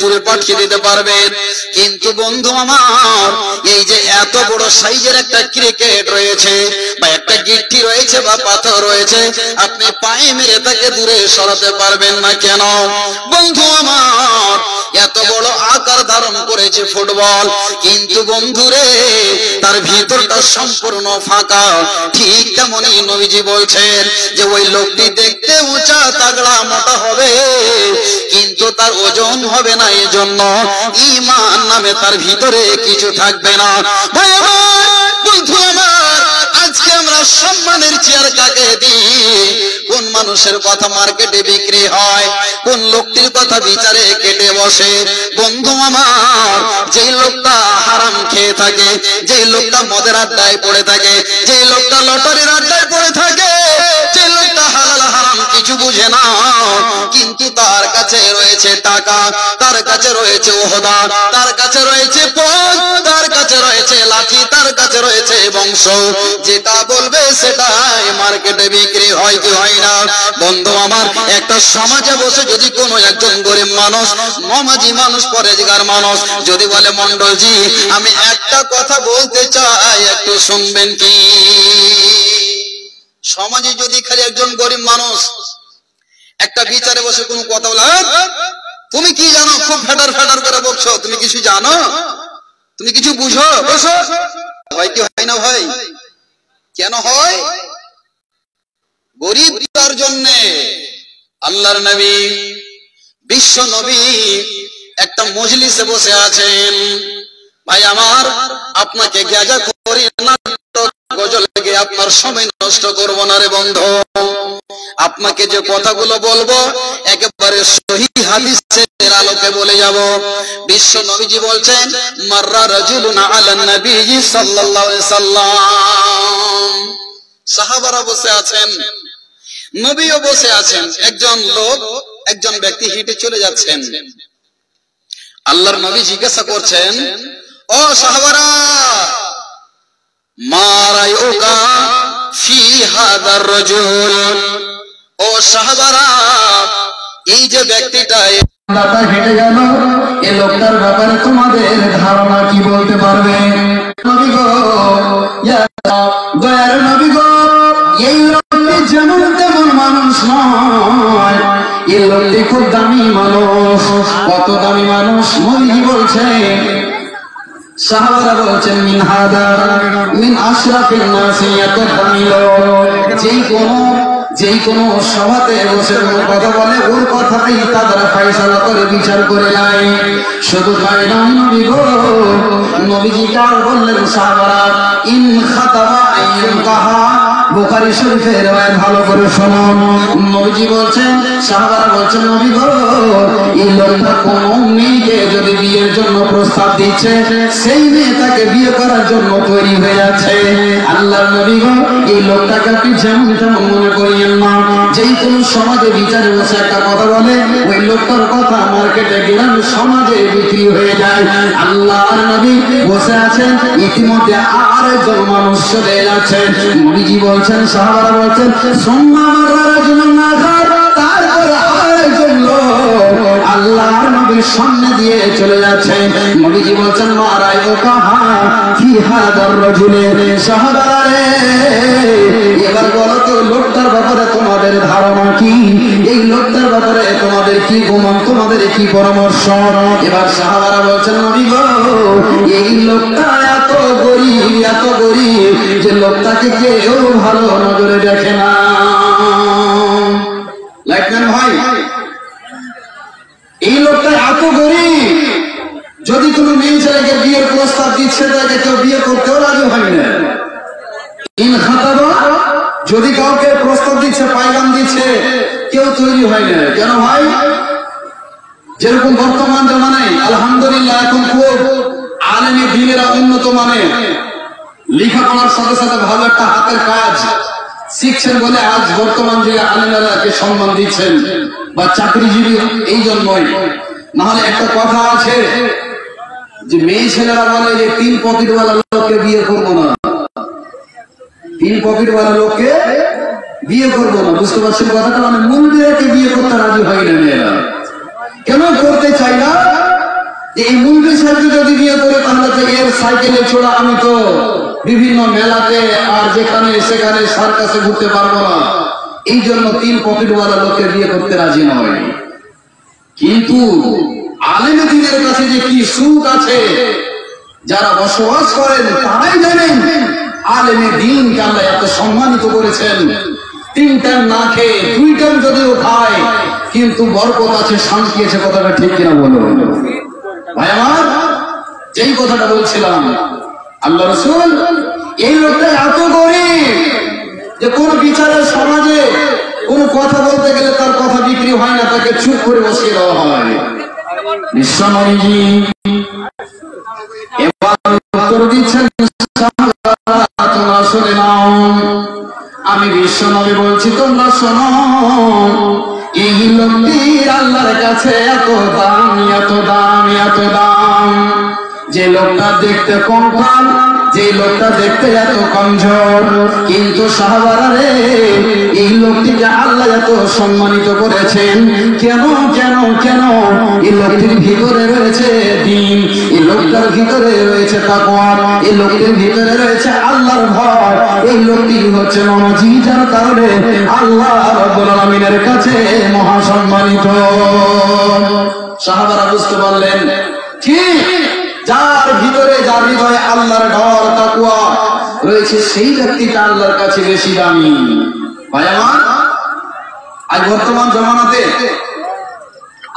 দূরে পাঠিয়ে দিতে পারবেন কিন্তু বন্ধু আমার এই যে এত বড় সাইজের একটা ক্রিকেট রয়েছে বা একটা গিট্টি রয়েছে বা পাথর রয়েছে আপনি পায়ে মেরে তাকে দূরে সরাতে পারবেন না কেন বন্ধু আমার এত বড় আকার ধারণ করেছে ফুটবল কিন্তু বন্ধুরে তার ভিতরটা সম্পূর্ণ ফাঁকা। ঠিক তেমনই নবীজি বলছেন যে ওই লোকটি দেখতে উঁচা তাগড়া মোটা হবে কিন্তু তার ওজন হবে না এজন্য ঈমান নামে তার ভিতরে কিছু থাকবে না। ভাই আমার বন্ধু আমার আজকে আমরা সম্মানের চেয়ার কাকে দিই কোন মানুষের কথা মার্কেটে বিক্রি হয় কোন লোকটির কথা বিচারে কেটে বসে বন্ধু আমার যেই লোকটা হারাম খেয়ে থাকে যেই লোকটা মদের আড্ডায় পড়ে থাকে যেই লোকটা লটারির আড্ডায় পড়ে থাকে যে লোকটা হালাল হারাম কিছু বুঝে না কিন্তু তার কাছে রয়েছে টাকা তার কাছে রয়েছে ওহদা তার কাছে রয়েছে পদ তার কাছে রয়েছে লাঠি তার কাছে রয়েছে বংশ যেটা বলবে সেটাই মার্কেটে বিক্রি হয় কি হয় না বন্ধু আমার একটা সমাজে বসে যদি কোনো একজন গরিব মানুষ নমাজি মানুষ পরেজগার মানুষ যদি বলে মন্ডলজি আমি একটা কথা বলতে চাই একটু শুনবেন কি সমাজে যদি খালি একজন গরিব মানুষ একটা বিচারে বসে কোনো কথা বলে তুমি কি জানো খুব ফেটার ফেটার করে বলছো তুমি কিছু জানো তুমি কিছু বুঝো বসো হয় কি হয় না ভাই কেন হয় গরিব তার জন্য আল্লাহর নবী বিশ্ব নবী একটা মজলিসে বসে আছেন ভাই আমার আপনাকে গেজা করি না গজলে গিয়ে আপনার সময় নষ্ট করব না রে বন্ধু। আপনাকে যে কথাগুলো বলবো একেবারে সহিহ হাদিসের আলোকে বলে যাব। বিশ্ব নবীজি বলছেন, মাররা রাজুলুন আলা নবী সাল্লাল্লাহু আলাইহি সাল্লাম। সাহাবারা বসে আছেন, নবীও বসে আছেন, একজন লোক, একজন ব্যক্তি হেঁটে চলে যাচ্ছেন। আল্লাহর নবী জিজ্ঞাসা করছেন, ও সাহাবারা, মা রায়ুকা ফি হাদার রাজুল, ও সাহাবারা, এই যে ব্যক্তিটা হেঁটে গেল, এই লোকটার ব্যাপারে তোমাদের ধারণা কি বলতে পারবে? নবী গো, ইয়া দয়ার নবী গো, এই লোকটি যেমন তেমন মানুষ নয়, এই লোকটি খুব দামি মানুষ। কত দামি মানুষ? নবী বলছেন, সাহাবারা বলছেন, মিন হাদা মিন আশরাফিন নাস, এত দামি লোক যেই কোনো সভাতে বসে কোনো কথা বলে ওর কথাই তারা ফয়সালা করে বিচার করে নাই। শুধু তাই নয় নবী গো, নবীজি কার বললেন, সাহাবারা, ইন খাতাবা আইন কাহা, বুখারী শরীফের riwayat ভালো করে শোনো। নবীজি বলছেন, সাহাবারা বলছেন, নবী গো, এই লোকটা কোন মেয়েকে যদি বিয়ের জন্য প্রস্তাব দিচ্ছে, সেই মেয়ে তাকে বিয়ে করার জন্য তৈরি হয়ে যাচ্ছে। আল্লাহর নবী গো, এই লোকটাকে আপনি যেমন তেমন মনে করিয়েন না। যেই কোন সমাজে বিচারে বসে একটা কথা বলে, ওই লোকটার কথা মার্কেটে গেলাম সমাজে বিক্রি হয়ে যায়। আল্লাহর নবী বসে আছেন, ইতিমধ্যে আরেকজন মানুষ চলে যাচ্ছেন। নবীজি বলছেন, সাহাবারা বলছেন, তারপরে আরেকজন লোক আল্লাহর নবীর সামনে দিয়ে চলে যাচ্ছে। নবীজি বলছেন, মা রায়ুকা ফি হাদার রাজুলে, সাহাবারা রে, এবার বলো তো লোকটার ব্যাপারে তোমাদের ধারণা কি? এই লোকটার ব্যাপারে তোমাদের কি গুমান, তোমাদের কি পরামর্শ? এবার সাহাবারা বলছেন, নবী গো, এই লোকটা এত গরীব যে লোকটাকে কেউ ভালো নজরে দেখে না। লাইটম্যান ভাই, এই লোকটা এত গরীব, যদি তুমি মেয়ে ছেলেকে বিয়ের প্রস্তাব দিচ্ছে, তাকে কেউ বিয়ে করতেও রাজি হয় না। ইন খাতাবা, যদি কাউকে প্রস্তাব দিচ্ছে, পায়গাম দিচ্ছে, কেউ তৈরি হয় না। কেন ভাই? যেরকম বর্তমান জামানায় আলহামদুলিল্লাহ এখন খুব আলেমী দ্বীনেরা উন্নত মানের, লেখাপড়ার সাথে সাথে ভালো একটা হাতের কাজ শিখছেন বলে আজ বর্তমান যুগে আলেমেরাকে সম্মান দিচ্ছেন বা চাকরিজীবী। এই জন্যই, নাহলে একটা কথা আছে যে মেয়ে ছেলেরা বলে যে 3 পকেটওয়ালা লোককে বিয়ে করবো না, 3 পকেটওয়ালা লোককে বিয়ে করবো না। বুঝতে পারছেন কথাটা? মানে মুলবিয়াকে বিয়ে করতে রাজি হয় না মেয়েরা। কেন করতে চাই না? এই মুলবি সাহেবকে যদি বিয়ে করে, তাহলে তো এর সাইকেলে ছোড়া আমি তো বিভিন্ন মেলাতে আর যেখানে সেখানে সার্কাসে ঘুরতে পারবো না। এই জন্য 3 পকেটওয়ালা লোককে বিয়ে করতে রাজি নয়। কিন্তু আলেমে দ্বীনের কাছে যে কি সুখ আছে, যারা বসবাস করেন তারাই জানেন আলেমে দ্বীনকে আল্লাহ এত সম্মানিত করেছেন। 3 টাইম না খেয়ে 2 টাইম যদিও খায়, কিন্তু বরকত আছে, শান্তি আছে। কথাটা ঠিক কিনা বলো ভাই আমার? যেই কথাটা বলছিলাম, আল্লাহ রাসূল, এই লোকটা এত গরীব যে কোন বিচারের সমাজে কোন কথা বলতে গেলে তার কথা বিক্রি হয় না, তাকে চুপ করে বসিয়ে দেওয়া হয়। বিশ্বনবীজি এবার উত্তর দিচ্ছেন, তোমরা শুনে নাও, আমি বিশ্বনবী বলছি, তোমরা শোনো। এই লোকটির আল্লাহর কাছে এত দাম, এত দাম, এত দাম, যে লোকটা দেখতে কঙ্কাল, যে লোকটা দেখতে এত কমজোর, কিন্তু সাহাবারা রে, এই লোকটিকে আল্লাহ এত সম্মানিত করেছেন। কেন কেন কেন? এই লোকটির ভিতরে রয়েছে দ্বীন, এই লোকটার ভিতরে রয়েছে তাকওয়া, এই লোকটির ভিতরে রয়েছে আল্লাহর ভয়। এই লোকটি হচ্ছে নবী, যার কারণে আল্লাহ রাব্বুল আলামিনের কাছে মহা সম্মানিত। সাহাবারা বুঝতে পারলেন, ঠিক যার ভিতরে, যার হৃদয়ে আল্লাহর ডর তাকওয়া রয়েছে, সেই ব্যক্তিটা আল্লাহর কাছে বেশি দামি। ভাই আমার, আজ বর্তমান জামানাতে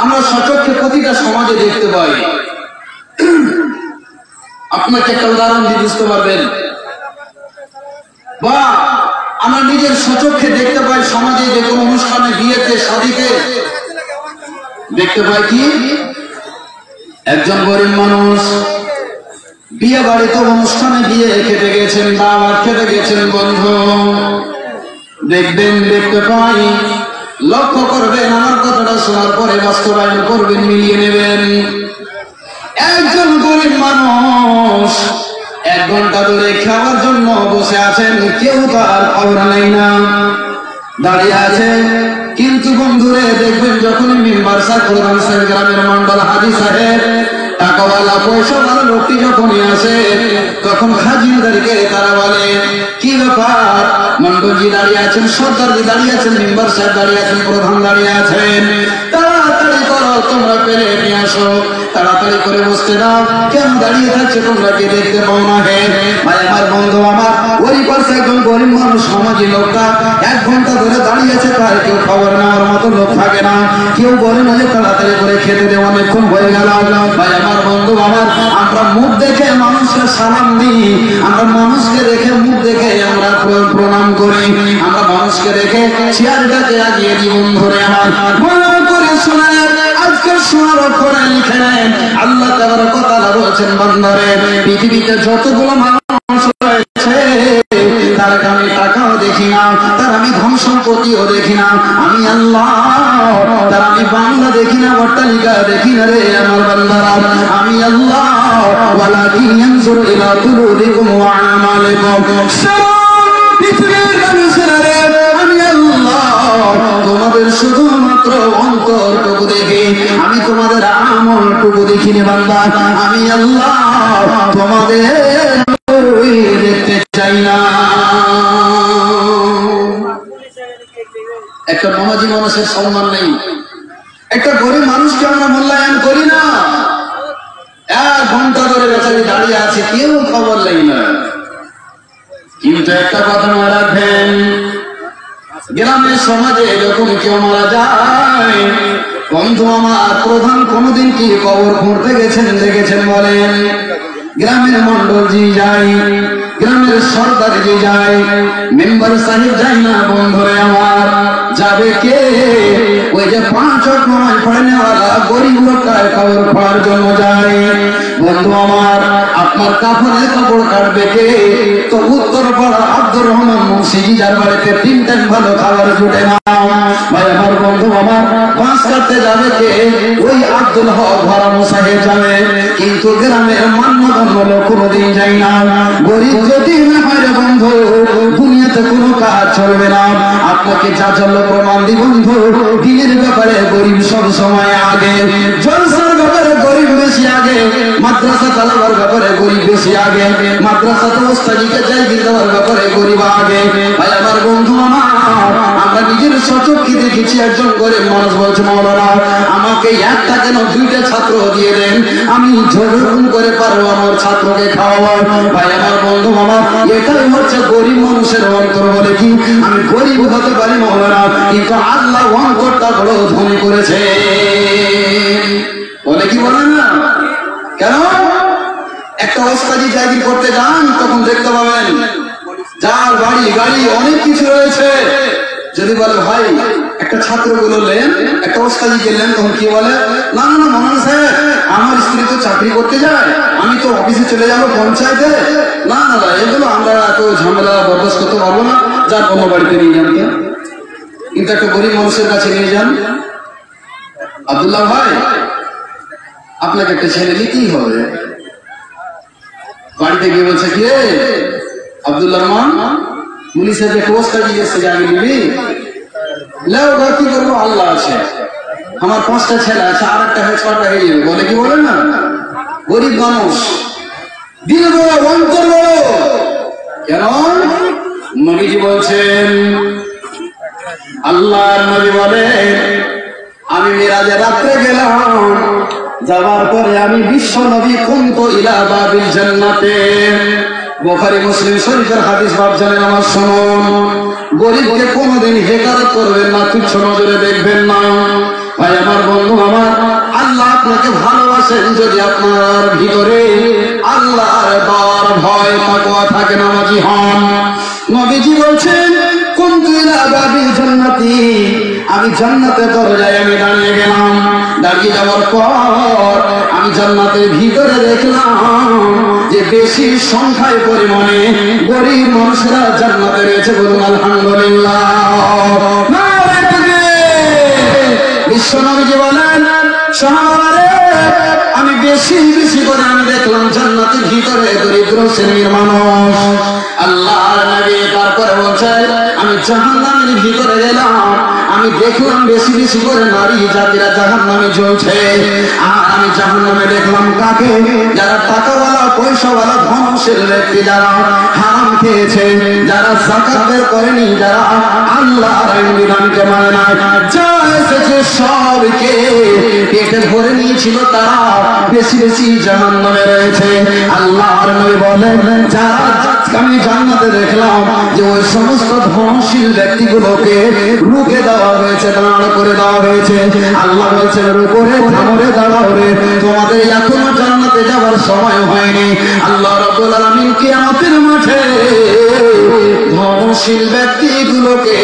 আমরা সচক্ষে প্রতিটা সমাজে দেখতে পাই। আপনাকে একটা উদাহরণ দিয়ে বুঝতে পারবেন। বা আমরা নিজের সচক্ষে দেখতে পাই সমাজে যে কোনো অনুষ্ঠানে, বিয়েতে, শাদীতে দেখতে পাই কি একজন গরিব মানুষ বিয়ে বাড়িতে অনুষ্ঠানে বিয়ে খেতে গেছেন, দাওয়াত খেতে গেছেন, বন্ধু দেখবেন, দেখতে পাই, লক্ষ্য করবেন, আমার কথাটা শোনার পরে বাস্তবায়ন করবেন, মিলিয়ে নেবেন। একজন গরিব মানুষ 1 ঘন্টা ধরে খাওয়ার জন্য বসে আছেন, কেউ তার খবর নেই না, দাঁড়িয়ে আছে। কিন্তু বন্ধুরে দেখবেন যখনই মেম্বার সাহেব, প্রধান সাহেব, গ্রামের মন্ডল হাজি সাহেব, টাকাওয়ালা পয়সাওয়ালা লোকটি যখনই আসে, তখন খাজিনদারকে তারা বলে কি ব্যাপার, মন্ডলজি দাঁড়িয়ে আছেন, সর্দারজি দাঁড়িয়ে আছেন, মেম্বার সাহেব দাঁড়িয়ে আছেন, প্রধান দাঁড়িয়ে আছেন, তাড়াতাড়ি করো, তোমরা পেরে নিয়ে আসো, তাড়াতাড়ি করে বসতে দাও, কেন দাঁড়িয়ে থাকছে, তোমরা কি দেখতে পাও না? হে ভাই আমার, বন্ধু আমার, ওই পাশে একজন গরিব মানুষ সমাজী লোকটা 1 ঘন্টা ধরে দাঁড়িয়ে আছে, তার কেউ খবর নেওয়ার মতো লোক থাকে না, কেউ বলে না যে তাড়াতাড়ি করে খেতে দেওয়া, অনেকক্ষণ হয়ে গেল। ভাই আমার, বন্ধু আমার, আমরা মুখ দেখে মানুষকে সালাম দিই, আমরা মানুষকে দেখে, মুখ দেখে আমরা প্রণাম করি, আমরা মানুষকে দেখে চেয়ারটাকে আগিয়ে দিই। বন্ধুরে আমার, মনে করে শোনেন, আজকের শোনার পরে লিখে নেন, আল্লাহ তাআলা কথা বলছেন, বান্দারে পৃথিবীতে যতগুলো মানুষ রয়েছে তার আমি টাকাও দেখি না, তার আমি ধন সম্পত্তিও দেখি না, আমি আল্লাহ তার আমি বাংলা দেখি না, অট্টালিকা দেখি না রে আমার বান্দারা, আমি আল্লাহ ওয়ালাকিন ইয়ানজুরু ইলা কুলুবিকুম ওয়া আমালিকুম। পৃথিবীর মানুষেরা রে, আমি আল্লাহ তোমাদের শুধুমাত্র অন্তরটুকু দেখি, আমি তোমাদের আমলটুকু দেখিনি বান্দা, আমি আল্লাহ তোমাদের দেখতে চাই না। একটা নামাজি মানুষের সম্মান নেই, একটা গরিব মানুষকে আমরা মূল্যায়ন করি না। 1 ঘন্টা ধরে বেচারি দাঁড়িয়ে আছে, কেউ খবর নেই না। কিন্তু একটা কথা মনে রাখবেন, গ্রামের সমাজে যখন কেউ মারা যায়, বন্ধু আমার, প্রধান কোনদিন কি কবর খুঁড়তে গেছেন, দেখেছেন বলেন? গ্রামের মন্ডলজি যায়, গ্রামের সরদারজি যায়, মেম্বার সাহেব যায় না। বন্ধুরে আমার, যাবে কে? ওই যে 5 ওয়াক্ত নামাজ পড়ে নেওয়ালা গরিব লোকটার কবর খোঁড়ার জন্য যায়। বন্ধু আমার, আপনার কাফনের কাপড় কাটবে কে? তো উত্তর পাড়া আব্দুর রহমান মুন্সিজি, যার বাড়িতে 3 টাইম ভালো খাবার জুটে না। ভাই আমার, বন্ধু আমার, বাঁশ কাটতে যাবে কে? ওই আব্দুল হক ভরামু সাহেব যাবে। কিন্তু গ্রামের মান্যগণ্য লোক কোনোদিন যায় না। গরিব যদি না হয় রে বন্ধু, দুনিয়াতে কোনো কাজ চলবে না। আপনাকে যা চললো প্রমাণ দি বন্ধু, দিনের ব্যাপারে গরিব সব সময় আগে, জলসার ব্যাপারে গরিব বেশি আগে, মাদ্রাসা চালাবার ব্যাপারে গরিব বেশি আগে, মাদ্রাসাতে ওস্তাদিকে জায়গা দেওয়ার ব্যাপারে গরিব আগে। ভাই আমার, বন্ধু আমার, আমরা নিজের সচক্ষে দেখেছি একজন গরিব মানুষ বলছে, মাওলানা আমাকে একটা কেন 2টা ছাত্র দিয়ে দেন, আমি যেরকম করে পারবো আমার ছাত্রকে খাওয়াবো। ভাই আমার, বন্ধু আমার, এটাই হচ্ছে গরিব মানুষের অন্তর। বলে কি আমি গরিব হতে পারি মাওলানা, কিন্তু আল্লাহ অন্তরটা বড় ধনী করেছে। বলে কি বলেন না? কেন? একটা ওস্তাদি জায়গি করতে যান, তখন দেখতে পাবেন যার বাড়ি গাড়ি অনেক কিছু রয়েছে। যদি বলে ভাই একটা ছাত্র বললেন, একটা ওস্তাদি গেলেন, তখন কি বলে, না না না মামা সাহেব, আমার স্ত্রী তো চাকরি করতে যায়, আমি তো অফিসে চলে যাবো পঞ্চায়েতে, না না না এগুলো আমরা এত ঝামেলা বরদাস্ত করতে পারবো না, যার অন্য বাড়িতে নিয়ে যান। কিন্তু একটা গরিব মানুষের কাছে নিয়ে যান, আব্দুল্লাহ ভাই আপনাকে একটা ছেলে নিতেই হবে। বাড়িতে গিয়ে বলছে, কি আব্দুল্লাহ রহমান পুলিশের যে কোর্সটা দিয়েছে জানি নিবি, লেও কি করবো, আল্লাহ আছে, আমার 5টা ছেলে আছে, আর একটা হয়ে 6টা হয়ে যাবে। বলে কি বলে না? গরিব মানুষ, দিল বড়, অন্তর বড়। কেন? নবীজি বলছেন, আল্লাহর নবী বলে, আমি মিরাজে রাত্রে গেলাম, যাওয়ার পরে আমি বিশ্ব নবী কুনতু ইলা বাবিল জান্নাতে। বুখারী মুসলিম শরীফের হাদিস, বাপ জানেন আমার, শুনুন। গরিবকে কোনোদিন হেকারত করবেন না, তুচ্ছ নজরে দেখবেন না। ভাই আমার, বন্ধু আমার, আল্লাহ আপনাকে ভালোবাসেন যদি আপনার ভিতরে আল্লাহর ডর ভয় তাকওয়া থাকে, নামাজি হন। নবীজি বলছেন কুনতু ইলা বাবিল জান্নাতি, আমি জান্নাতের দরজায় আমি দাঁড়িয়ে গেলাম। দাঁড়িয়ে যাওয়ার পর আমি জান্নাতের ভিতরে দেখলাম যে বেশি সংখ্যায় পরিমাণে গরিব মানুষরা জান্নাতে রয়েছে। বলুন আলহামদুলিল্লাহ। বিশ্ব নবীজি বলেন সাহাবারে আমি বেশি বেশি করে আমি দেখলাম জান্নাতের ভিতরে দরিদ্র শ্রেণীর মানুষ। আল্লাহর নবী তারপরে বলছেন আমি জাহান্নামের ভিতরে গেলাম, আমি দেখলাম বেশি বেশি করে নারী জাতিরা জাহান্নামে জ্বলছে। আর আমি জাহান্নামে দেখলাম কাকে? যারা টাকাওয়ালা পয়সাওয়ালা ধনশীল ব্যক্তি, যারা হারাম খেয়েছে, যারা যাকাত বের করেনি, যারা আল্লাহর আইন বিধানকে মানে না, যা এসেছে সবকে পেটে ভরে নিয়েছিল, তারা বেশি বেশি জাহান্নামে রয়েছে। আল্লাহর নবী বলেন যারা আমি জান্নাতে দেখলাম যে ওই সমস্ত ধনশীল ব্যক্তিগুলোকে রুখে দেওয়া হয়েছে, দাঁড় করে দেওয়া হয়েছে। আল্লাহ বলছেন রুকে থামরে দাঁড়াও রে, তোমাদের এখনো জান্নাতে যাওয়ার সময় হয়নি। আল্লাহ রাব্বুল আলামিন কিয়ামতের মাঠে ধনশীল ব্যক্তিগুলোকে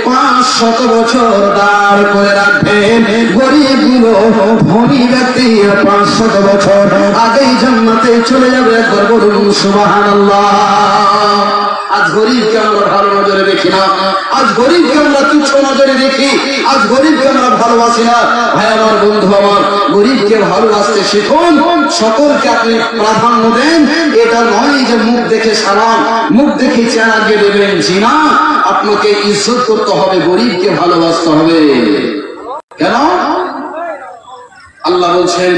500 বছর দাঁড় করে রাখবেন, গরিবগুলো ধনী ব্যক্তি 500 বছর আগেই জান্নাতে চলে যাবে। একবার বলুন সুবহানাল্লাহ। আজ গরিবকে আমরা ভালো নজরে দেখি না, আজ গরিবকে আমরা তুচ্ছ নজরে দেখি, আজ গরিবকে আমরা ভালোবাসি না। ভাই আমার, বন্ধু আমার, গরিবকে ভালোবাসতে শিখুন। সকলকে আপনি প্রাধান্য দেন, এটা নয় যে মুখ দেখে সালাম, মুখ দেখে চেহারা দিয়ে দেবেন। জি না, আপনাকে ইজ্জত করতে হবে, গরিবকে ভালোবাসতে হবে। কেন? আল্লাহ বলছেন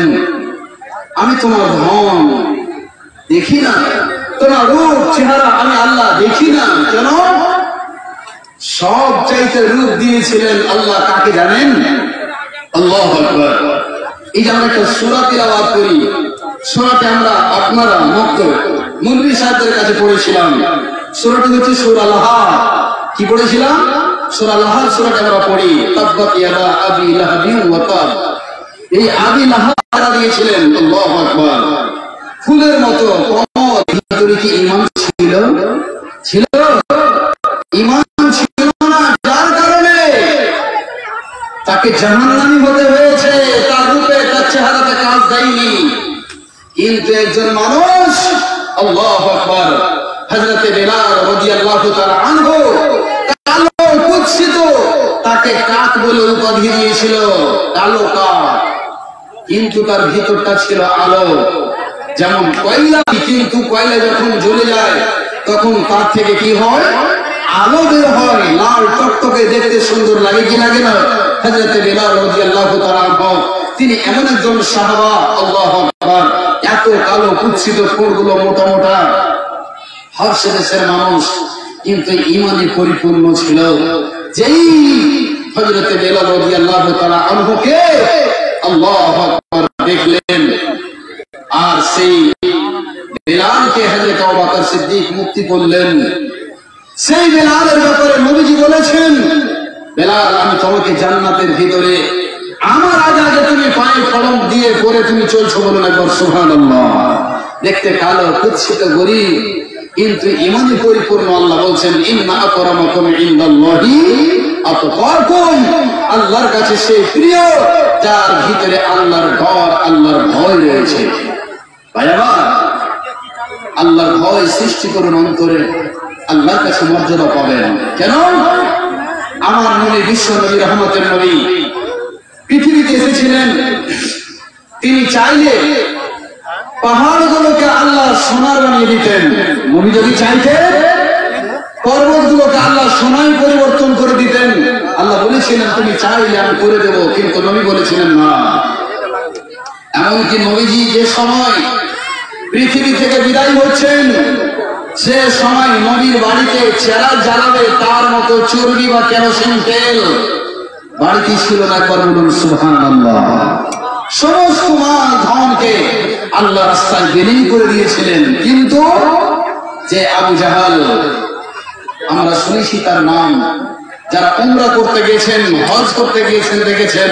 আমি তোমার ধন দেখি না, তোমার রূপ চেহারা আমি আল্লাহ দেখি না। কেন? সব চাইতে রূপ দিয়েছিলেন আল্লাহ কাকে জানেন? আল্লাহু আকবার। এই যে আমরা একটা সূরা তিলাওয়াত করি, সূরাটা আমরা আপনারা মুন্নি সাহেবদের কাছে পড়েছিলাম। সূরাটি হচ্ছে সূরা লাহা। কি পড়েছিলাম? সূরা লাহার সূরাটা আমরা পড়ি। তাব্বাত ইয়াদা আবি লাহাবিন ওয়া তাব। এই আবি লাহাব তারা দিয়েছিলেন আল্লাহু আকবার ফুলের মতো কমর। ভিতরে কি ঈমান ছিল? ছিল? ঈমান ছিল না, যার কারণে তাকে জাহান্নামী হতে হয়েছে। তার রূপে, তার চেহারাতে কাজ দেয়নি। কিন্তু একজন মানুষ, আল্লাহু আকবার, হযরত বেলাল রাদিয়াল্লাহু তাআলা আনহু, কালো কুৎসিত, তাকে কাক বলে উপাধি দিয়েছিল, কালো কাক। কিন্তু তার ভিতরটা ছিল আলো, যেমন কয়লা। কিন্তু কয়লা যখন জ্বলে যায় তখন তার থেকে কি হয়? আলো বের হয়, লাল টকটকে, দেখতে সুন্দর লাগে কি লাগে না? হযরত বেলাল রাদিয়াল্লাহু তাআলা আনহু তিনি এমন একজন সাহাবা, আল্লাহু আকবার, এত কালো কুৎসিত, ফুলগুলো মোটা মোটা, হর্ষ দেশের মানুষ, কিন্তু ঈমানে পরিপূর্ণ ছিল। যেই হযরত বেলাল রাদিয়াল্লাহু তাআলা আনহুকে আল্লাহু আকবার দেখলেন, আর সেই বেলালকে হযরত আবু বকর সিদ্দিক মুক্তি করলেন। সেই বেলালের ব্যাপারে নবীজি বলেছেন, বেলাল আমি তোমাকে জান্নাতের ভিতরে আমার আগে আগে তুমি পায়ে কলম দিয়ে পরে তুমি চলছো। বলুন একবার সুবহানাল্লাহ। দেখতে কালো কুৎসিত গরীব, কিন্তু ঈমানে পরিপূর্ণ। আল্লাহ বলছেন ইন্না আকরামাকুম ইনদাল্লাহি আতকাকুম। আল্লাহর কাছে সে প্রিয় যার ভিতরে আল্লাহর ডর, আল্লাহর ভয় রয়েছে। ভাই আমার, আল্লাহর ভয় সৃষ্টি করুন অন্তরে, আল্লাহর কাছে মর্যাদা পাবেন। কেন? আমার নবী, বিশ্ব নবী, রহমতের নবী পৃথিবীতে এসেছিলেন। তিনি চাইলে পাহাড়গুলোকে আল্লাহ সোনার বানিয়ে দিতেন। নবী যদি চাইতেন পর্বতগুলোকে আল্লাহ সোনায় পরিবর্তন করে দিতেন। আল্লাহ বলেছিলেন তুমি চাইলে আমি করে দেব, কিন্তু নবী বলেছিলেন না। এমনকি নবীজি যে সময় পৃথিবী থেকে বিদায় হচ্ছেন, সে সময় নবীর বাড়িতে চেরাগ জ্বালাবে তার মতো চর্বি বা কেরোসিন তেল বাড়িতে ছিল না। বলুন সুবহানাল্লাহ। সমস্ত মাল ধনকে আল্লাহ রাস্তায় বিলীন করে দিয়েছিলেন। কিন্তু যে আবু জাহাল, আমরা শুনেছি তার নাম, যারা উমরা করতে গিয়েছেন, হজ করতে গিয়েছেন, দেখেছেন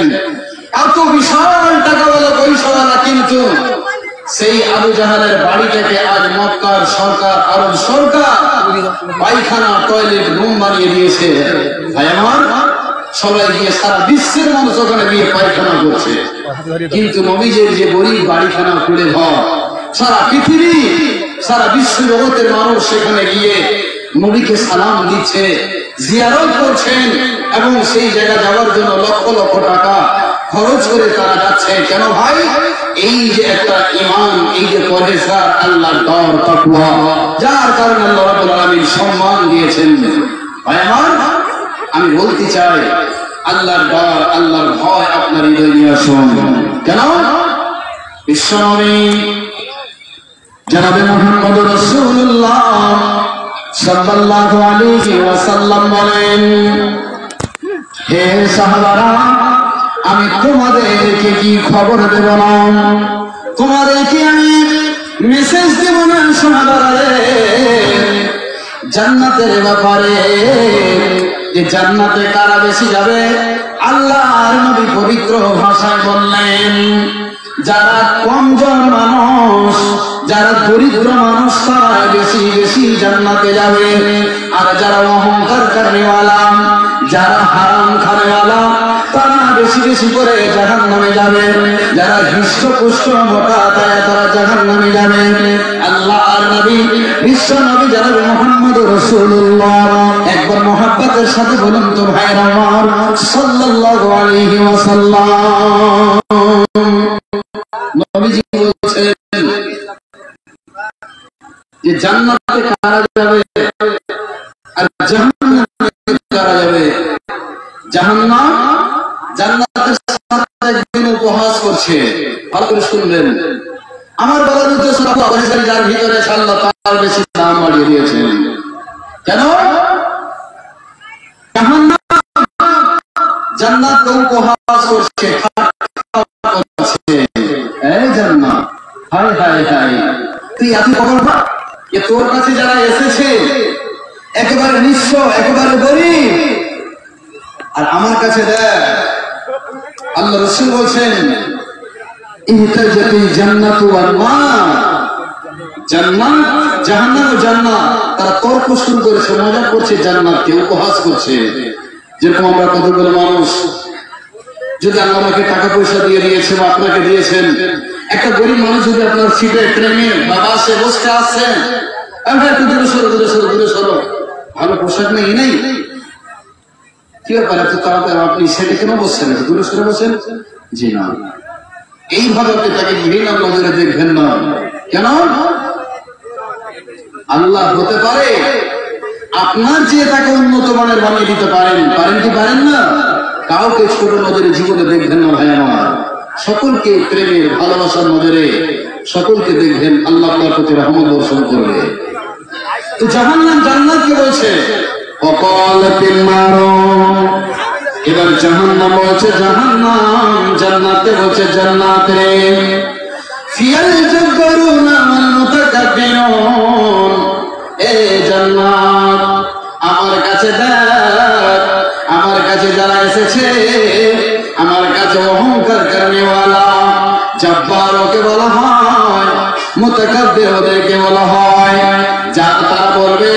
এত বিশাল টাকাওয়ালা পয়সাওয়ালা, কিন্তু
সেই আবু জাহালের বাড়ি থেকে আজ মক্কার সরকার, আরব সরকার পায়খানা টয়লেট রুম বানিয়ে দিয়েছে। ভাই আমার, সবাই গিয়ে সারা বিশ্বের মানুষ ওখানে গিয়ে পায়খানা করছে, কিন্তু নবীজির যে গরিব বাড়িখানা খুলে ঘর, সারা পৃথিবী, সারা বিশ্ব জগতের মানুষ সেখানে গিয়ে নবীকে সালাম দিচ্ছে, জিয়ারত করছেন, এবং সেই জায়গা যাওয়ার জন্য লক্ষ লক্ষ টাকা খরচ করে তারা যাচ্ছে। কেন ভাই? এই যে একটা ঈমান, এই যে পরহেজগার, আল্লাহর ডর, তাকওয়া, যার কারণে আল্লাহ রাব্বুল আলামিন সম্মান দিয়েছেন। ভাই আমার, আমি বলতে চাই, আল্লাহর ডর, আল্লাহর ভয় আপনার হৃদয়ে নিয়ে আসুন। কেন? বিশ্বনবী জনাবে মুহাম্মদ রাসূলুল্লাহ সাল্লাল্লাহু আলাইহি ওয়াসাল্লাম বলেন, হে সাহাবারা, আমি তোমাদেরকে কি খবর দেব না, তোমাদেরকে আমি মেসেজ দেব না সাহাবারা রে, জান্নাতের ব্যাপারে, যে জান্নাতে কারা বেশি যাবে? আল্লাহর নবী পবিত্র ভাষায় বললেন, যারা কমজোর মানুষ, যারা দরিদ্র মানুষ, তারা বেশি বেশি জান্নাতে যাবে। আর যারা অহংকার করেওয়ালা, যারা হারাম খানেওয়ালা, তারা বেশি বেশি করে জাহান্নামে যাবে। যারা হৃষ্টপুষ্ট মোটা তারা জাহান্নামে যাবে। আল্লাহর নবী, বিশ্ব নবী জনাব মুহাম্মদ রাসূলুল্লাহ, একবার মুহাব্বতের সাথে বলুন তো ভাইরা আমার, সাল্লাল্লাহু আলাইহি ওয়াসাল্লাম। নবীজি বলছেন যে জান্নাতে কারা যাবে আর জাহান্নামে কারা যাবে। জাহান্নাম জান্নাতের সাথে একদিন উপহাস করছে। ভালো করে শুনবেন, আমার বলার উদ্দেশ্য যার ভিতরে আল্লাহ তার বেশি দাম বাড়িয়ে দিয়েছেন। কেন? জাহান্নাম জান্নাতকে উপহাস করছে, এই জান্নাত, হায় হায় হায়, তুই এত খবর না, যে তোর কাছে যারা এসেছে একেবারে নিঃস্ব, একেবারে গরিব, আর আমার কাছে দেখ, আল্লাহ রাসূল বলছেন, ইহতাজাতি জান্নাতু ওয়ান নার, জান্নাত, জাহান্নাম ও জান্নাত, তারা তর্ক শুরু করেছে, মজা করছে, জান্নাতকে উপহাস করছে। যেরকম আমরা কতগুলো মানুষ, যদি আল্লাহ আমাকে টাকা পয়সা দিয়ে দিয়েছে বা আপনাকে দিয়েছেন, একটা গরিব মানুষ যদি আপনার সিটে ট্রেনে বা বাসে বসতে আসছেন, একটু দূরে সরো, দূরে সরো, দূরে সরো, ভালো পোশাক নেই, নেই, কি ব্যাপার এত তাড়াতাড়ি আপনি সেটা কেন বসছেন, দূরে সরে বসেন? জি না, এইভাবে আপনি তাকে ঘৃণা নজরে দেখবেন না। কেন? আল্লাহ হতে পারে আপনার যে তাকে উন্নত মানের বানিয়ে দিতে পারেন, পারেন কি পারেন না? কাউকে ছোট নজরে জীবনে দেখবেন না ভাই আমার, সকলকে প্রেমের ভালোবাসার নজরে সকলকে দেখবেন, আল্লাহ তার প্রতি রহমত বর্ষণ করবে। তো জাহান্নাম জান্নাতকে বলছে অকালাতিন নার, এবার জাহান্নাম বলছে জাহান্নাম জান্নাতকে বলছে জান্নাত রে, ফিয়াল জাব্বারুনা ওয়াল মুতাকাব্বিরুন, এ জান্নাত আমার কাছে দেখ, আমার কাছে যারা এসেছে, আমার কাছে অহংকার করেওয়ালা, জব্বার ওকে বলা হয়, মুতাকাব্বির ওদেরকে বলা হয়। যারা তারা বলবে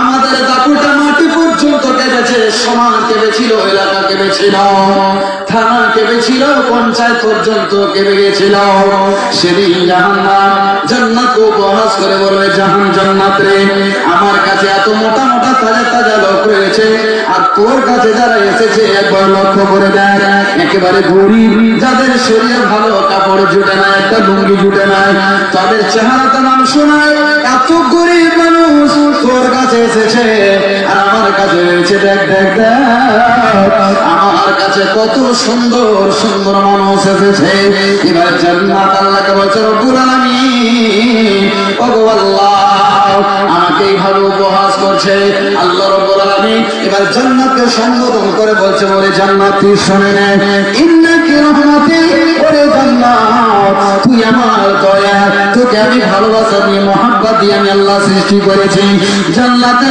আমাদের দাপুটা মাটি পর্যন্ত কেঁপেছে, সমাজ কেঁপেছিল, এলাকা কেঁপেছিল, থানা কেঁপেছিল, পঞ্চায়েত পর্যন্ত কেঁপে গেছিল। সেদিন জাহান্নাম জান্নাতকে উপহাস করে বলবে, জান্নাত রে, আমার কাছে এত মোটা মোটা তাজা তাজা লোক রয়েছে, আর তোর কাছে যারা এসেছে একবার লক্ষ্য করে দেখ, একেবারে গরিব, যাদের শরীরে ভালো কাপড় জুটে না, একটা লুঙ্গি জুটে না, তাদের চেহারাটা নাম শোনায়, এত গরিব মানুষ তোর কাছে এসেছে, আর আমার কাছে রয়েছে, দেখ দেখ দেখ, আমার কাছে কত সুন্দর সুন্দর মানুষ এসেছে। এবার জান্নাত আল্লাহকে বলছে, রব্বুল আলামিন, ওগো আল্লাহ, আমাকে এইভাবে উপহাস করছে। আল্লাহ রব্বুল আলামিন এবার জান্নাতকে সম্বোধন করে বলছে, ওরে জান্নাত তুই শুনে নে, ইন্নাকি রাহমাতি, ওরে জান্নাত তুই আমার দয়া, তোকে আমি ভালোবাসা দিয়ে মহব্বত দিয়ে আমি আল্লাহ সৃষ্টি করেছি। জান্নাতে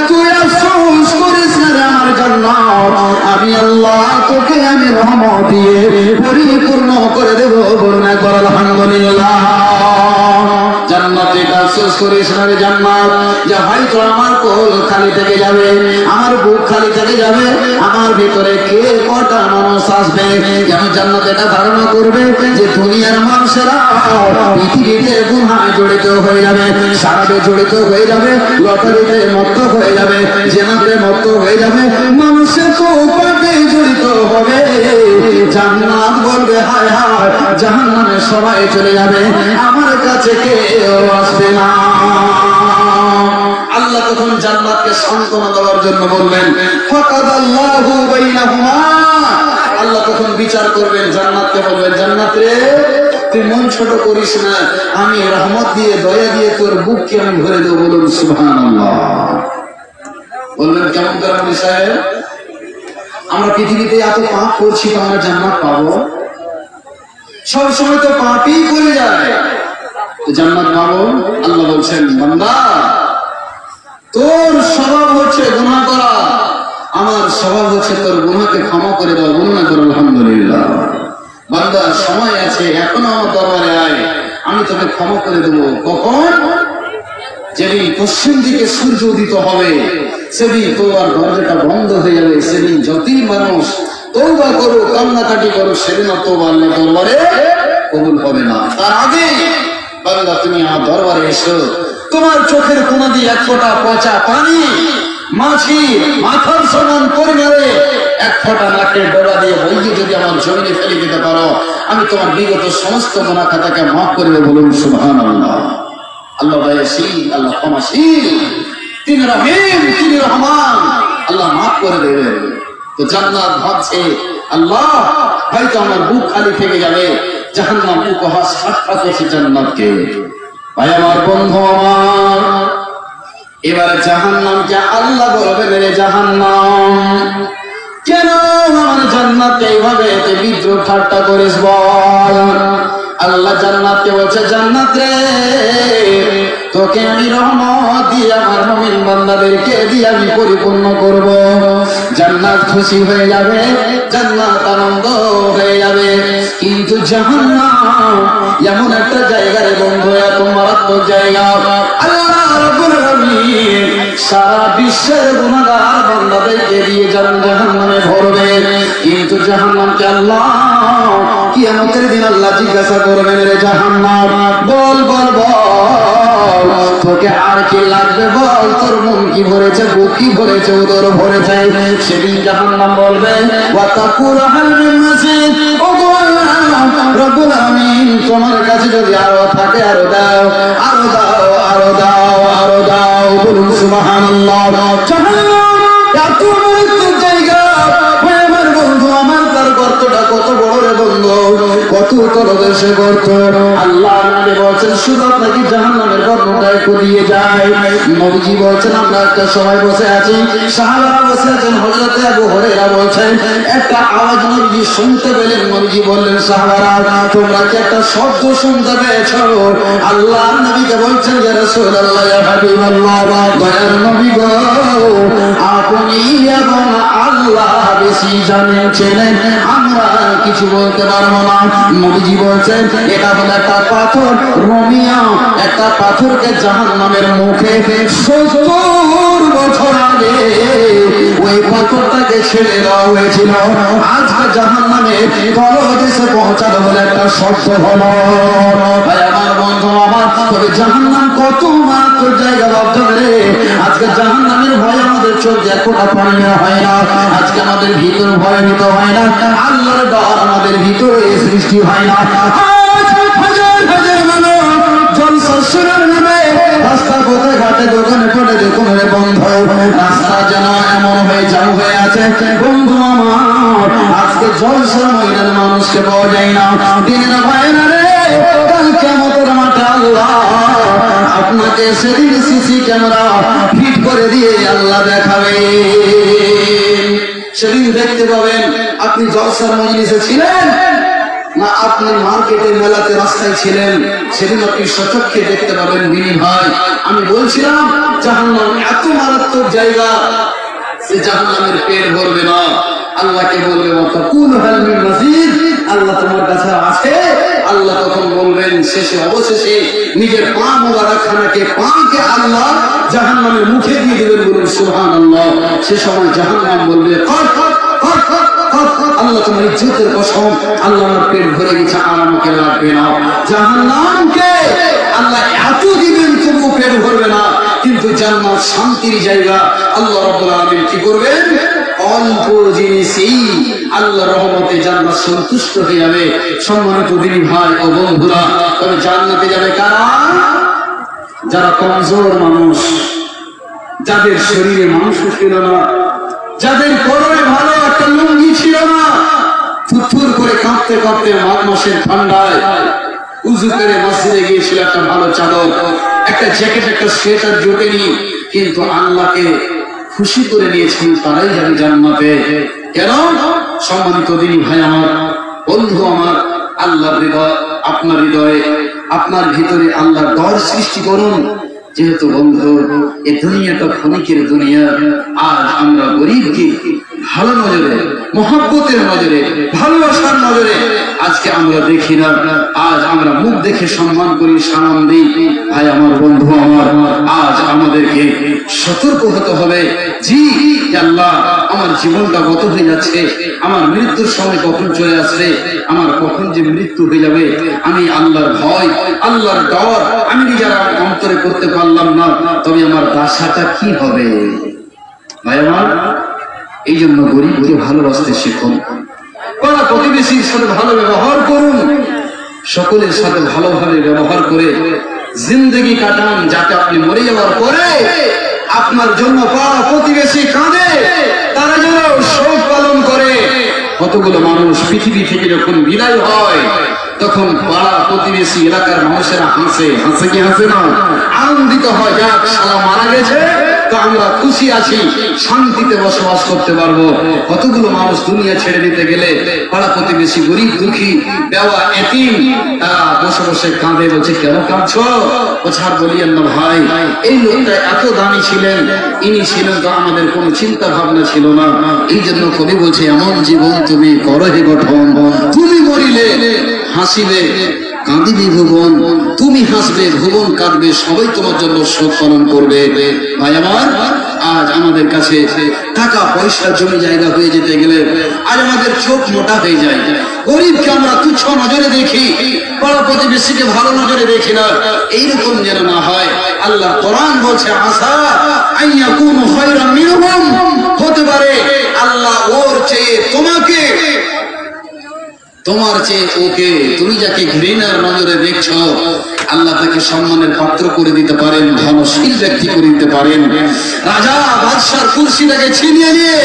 তুই আফসোস করিস না রে আমার জান্নাত, আমি আল্লাহ তোকে আমি রহমত দিয়ে পরিপূর্ণ করে দেব। বলুন একবার আলহামদুলিল্লাহ। আফসোস করিস না রে জান্নাত, যে হয়তো আমার কোল খালি থেকে যাবে, আমার বুক খালি থেকে যাবে, আমার ভিতরে কে কটা মানুষ আসবে। যেন জান্নাত এটা ধারণা করবে যে দুনিয়ার মানুষেরা পৃথিবীতে গুনাহে জড়িত হয়ে যাবে, সারাবে জড়িত হয়ে যাবে, লটারিতে মত্ত হয়ে যাবে, জেনাতে মত্ত হয়ে যাবে, মানুষের তো পাপে জড়িত হবে। জান্নাত বলবে হায় হায়, জাহান্নামে সবাই চলে যাবে, আমার কাছে কেউ আসবে না। আল্লাহ তখন জান্নাতকে সান্ত্বনা দেওয়ার জন্য বলবেন ফাকাদাল্লাহু বাইনাহুমা। আল্লাহ তখন বিচার করবেন, জান্নাতকে বলবেন জান্নাত রে তুই মন ছোট করিস না, আমি রহমত দিয়ে দয়া দিয়ে তোর বুককে আমি ভরে দেবো। বলুন সুবহানাল্লাহ। বলবেন কেমন করে আপনি সাহেব, আমরা পৃথিবীতে এত পাপ করছি তো আমরা জান্নাত পাবো? সব সময় তো পাপই করে যায়, তো জান্নাত পাবো? আল্লাহ বলছেন বান্দা তোর স্বভাব হচ্ছে গুনাহ করা, আমার স্বভাব হচ্ছে তোর গুনাহকে ক্ষমা করে দাও। বলুন না করো আলহামদুলিল্লাহ। বান্দা সময় আছে, এখনো আমার দরবারে আয়, আমি তোকে ক্ষমা করে দেবো। কখন? যেদিন পশ্চিম দিকে সূর্য উদিত হবে, সেদিন তোর দরজাটা বন্ধ হয়ে যাবে, সেদিন যতই মানুষ তওবা করো কান্নাকাটি করো, সেদিন তওবা আল্লাহ দরবারে কবুল হবে না। তার আগে বান্দা তুমি আমার দরবারে এসো, তোমার চোখের কোনা দিয়ে এক ফোঁটা পচা পানি মাছি মাথার সমান পরিমাণে এক ফোঁটা নাকের ডোরা দিয়ে বইয়ে যদি আমার জমিনে ফেলে দিতে পারো, আমি তোমার বিগত সমস্ত গুনাহ খাতাকে মাফ করে দেব। বলুন সুবহানাল্লাহ। আল্লাহ দয়াশীল, আল্লাহ ক্ষমাশীল, তিনি রহিম, তিনি রহমান, আল্লাহ মাফ করে দেবেন। তো জান্নাত ভাবছে আল্লাহ হয়তো আমার বুক খালি থেকে যাবে, জাহান্নাম উপহাস ঠাট্টা করছে জান্নাতকে। ভাই আমার, বন্ধু আমার, এবারে জাহান্নামকে আল্লাহ বলবেন রে জাহান্নাম কেন আমার জান্নাতকে এইভাবে এতে বিদ্রোহ ঠাট্টা করিস বল? আল্লাহ জান্নাতকে বলছে জান্নাত রে তোকে আমি রহমত দিয়ে আমার মুমিন বান্দাদেরকে দিয়ে আমি পরিপূর্ণ করব। জান্নাত খুশি হয়ে যাবে, জান্নাত আনন্দ হয়ে যাবে, কিন্তু জাহান্নাম এমন একটা জায়গা রে বন্ধু, এত মারাত্মক জায়গা, আল্লাহ রাব্বুল আলামিন সারা বিশ্বের গুনাহগার বান্দাদেরকে দিয়ে জাহান্নামে ভরবে। কিন্তু জাহান্নামকে আল্লাহ কিয়ামতের দিন আল্লাহ জিজ্ঞাসা করবেন রে জাহান্নাম বল বল বল তোকে আর কি লাগবে বল, তোর মন কি ভরেছে, বুক কি ভরেছে, উদর ভরেছে? সেদিন জাহান্নাম বলবে ওয়া তাকুল হাল মিন মাজিদ, ও গো আল্লাহ রব্বুল আলামিন তোমার কাছে যদি আরো থাকে আরো দাও, আরো দাও, আরো দাও, আরো দাও। বলুন সুবহানাল্লাহ। জাহান্নাম এত বড় জায়গা, আমার বন্ধু আমার, তার গর্তটা কত বড় রে বন্ধু, কত তলদেশে গর্ত। আল্লাহ নবী বলছেন শুধু আপনাকে জাহান্নামের গর্তটা একটু দিয়ে যায়। নবীজি বলছেন আমরা একটা সময় বসে আছি, সাহাবারা বসে আছেন, হযরত আবু হুরায়রা বলছেন একটা আওয়াজ নবীজি শুনতে পেলেন। নবীজি বললেন সাহাবারা তোমরা কি একটা শব্দ শুনতে পেয়েছো? আল্লাহ নবীকে বলছেন ইয়া রাসূলুল্লাহ, ইয়া হাবিবাল্লাহ, দয়ার নবী গো আপনি এবং আল্লাহ বেশি জানেন ছিলেন, আমরা কিছু বলতে পারবো না। নবীজি বলছেন এটা হলো একটা পাথর, রোমিয়া একটা পাথরকে জাহান্নামের মুখে 70 বছর আগে ওই পাথরটাকে ছেড়ে দেওয়া হয়েছিল, আজকে জাহান্নামে তলদেশে পৌঁছানো বলে একটা শব্দ হলো। ভাই আমার, বন্ধু আমার, তবে জাহান্নাম কত মারাত্মক জায়গা ভাবতে, আজকে জাহান্নামের ভয় আমাদের চোখে এতটা পানি হয় না, আজকে আমাদের ভিতর ভয়ভীত হয় না, আল্লাহর ডর আমাদের ভিতরে সৃষ্টি হয় না। হাজার হাজার মানুষ জলসা শুরুর নামে রাস্তা পথে ঘাটে দোকানে পড়ে দোকানে বন্ধ, রাস্তা যেন এমন হয়ে জাম হয়ে আছে বন্ধু আমার, আজকে জলসার ময়দান মানুষকে পাওয়া যায় না। দিনের ভাইরা রে, কাল কিয়ামতের মাঠে আল্লাহ আপনাকে সেদিন সিসি ক্যামেরা ফিট করে দিয়ে আল্লাহ দেখাবে। সেদিন দেখতে পাবেন আপনি জলসার মজলিসে ছিলেন না আপনি মার্কেটের মেলাতে রাস্তায় ছিলেন, সেদিন আপনি সচক্ষে দেখতে পাবেন। বিনি ভাই, আমি বলছিলাম জাহান্নাম এত মারাত্মক জায়গা, সে জাহান্নামের পেট ভরবে না। আল্লাহকে বলবে ওয়াতাকুল হাল মিন মাজিদ, আল্লাহ তোমার কাছে আছে। আল্লাহ তখন বলবেন শেষে অবশেষে নিজের পা মোবারকখানাকে পাকে আল্লাহ জাহান্নামের মুখে দিয়ে দেবেন, বলুন সুবহানাল্লাহ। সে সময় জাহান্নাম বলবে আল্লাহ তোমার ইজ্জতের কসম, আল্লাহ আমার পেট ভরে গেছে আর আমাকে লাগবে না। জাহান্নামকে আল্লাহ এত দিবেন তবু পেট ভরবে না, কিন্তু জান্নাত শান্তির জায়গা। আল্লাহ রাব্বুল আলামিন কি করবেন? অল্প জিনিসেই আল্লাহর রহমতে জান্নাত সন্তুষ্ট হয়ে যাবে। সম্মানিত দিনী ভাই ও বন্ধুরা, তবে জান্নাতে যাবে কারা? যারা কমজোর মানুষ, যাদের শরীরে মাংস ছিল না, যাদের পরনে ভালো একটা লুঙ্গি ছিল না, থুরথুর করে কাঁপতে কাঁপতে মাঘ মাসের ঠান্ডায় উজু করে মসজিদে গিয়েছিল একটা ভালো চাদর, একটা জ্যাকেট, একটা সোয়েটার জোটেনি, কিন্তু আল্লাহকে খুশি করে নিয়েছেন, তারাই যাবে জান্নাতে। কেন? সম্মানিত দিনী ভাই আমার, বন্ধু আমার, আল্লাহর হৃদয়, আপনার হৃদয়ে, আপনার ভিতরে আল্লাহর ডর সৃষ্টি করুন। যেহেতু বন্ধু এই দুনিয়াটা ক্ষণিকের দুনিয়া, আজ আমরা গরিবকে ভালো নজরে, মহব্বতের নজরে, ভালোবাসার নজরে আজকে আমরা দেখি না। আজ আমরা মুখ দেখে সম্মান করি, সালাম দিই। ভাই আমার, বন্ধু আমার, আজ আমাদেরকে সতর্ক হতে হবে। জি আল্লাহ, আমার জীবনটা গত হয়ে যাচ্ছে, আমার মৃত্যুর সময় কখন চলে আসবে, আমার কখন যে মৃত্যু হয়ে যাবে, আমি আল্লাহর ভয়, আল্লাহর ডর আমি নিজের অন্তরে করতে পারলাম না, তবে আমার দশাটা কি হবে? ভাই আমার, এই জন্য গরিবকে ভালোবাসতে শিখুন, পাড়া প্রতিবেশীর সাথে ভালো ব্যবহার করুন, সকলের সাথে ভালোভাবে ব্যবহার করে জিন্দগি কাটান, যাতে আপনি মরে যাওয়ার পরে আপনার জন্য পাড়া প্রতিবেশী কাঁদে, তারা যেন শোক পালন করে। কতগুলো মানুষ পৃথিবী থেকে যখন বিদায় হয়, তখন পাড়া প্রতিবেশী এলাকার মানুষেরা হাসে, হাসে কি হাসে না? আনন্দিত হয়, যাক শালা মারা গেছে, তো আমরা খুশি আছি, শান্তিতে বসবাস করতে পারবো। কতগুলো মানুষ দুনিয়া ছেড়ে দিতে গেলে পাড়া প্রতিবেশী, গরিব দুঃখী, বেওয়া এতিম, তারা বসে বসে কাঁদে, বলছে কেন কাঁদছো? ও ছাড়, বলিয়েন না ভাই, এই লোকটা এত দামি ছিলেন, ইনি ছিলেন তো আমাদের কোনো চিন্তা ভাবনা ছিল না। এই জন্য কবি বলছে, এমন জীবন তুমি করো হে গঠন, তুমি মরিলে হাসিবে কাঁদিবি ভুবন, তুমি হাসবে ভুবন কাঁদবে, সবাই তোমার জন্য শোক পালন করবে। ভাই আমার, আজ আমাদের কাছে টাকা পয়সা জমি জায়গা হয়ে যেতে গেলে আজ আমাদের চোখ মোটা হয়ে যায়। গরিবকে আমরা তুচ্ছ নজরে দেখি, পাড়া প্রতিবেশীকে ভালো নজরে দেখি না। এইরকম যেন না হয়। আল্লাহ কোরআন বলছে, আসা আইয়াকুনু খায়রাম মিনহুম, হতে পারে আল্লাহ ওর চেয়ে তোমাকে, তোমার চেয়ে ওকে, তুমি যাকে ঘৃণার নজরে দেখছো, আল্লাহ তাকে সম্মানের পাত্র করে দিতে পারেন, ধনশীল ব্যক্তি করে দিতে পারেন। রাজা বাদশার কুরসিটাকে ছিনিয়ে নিয়ে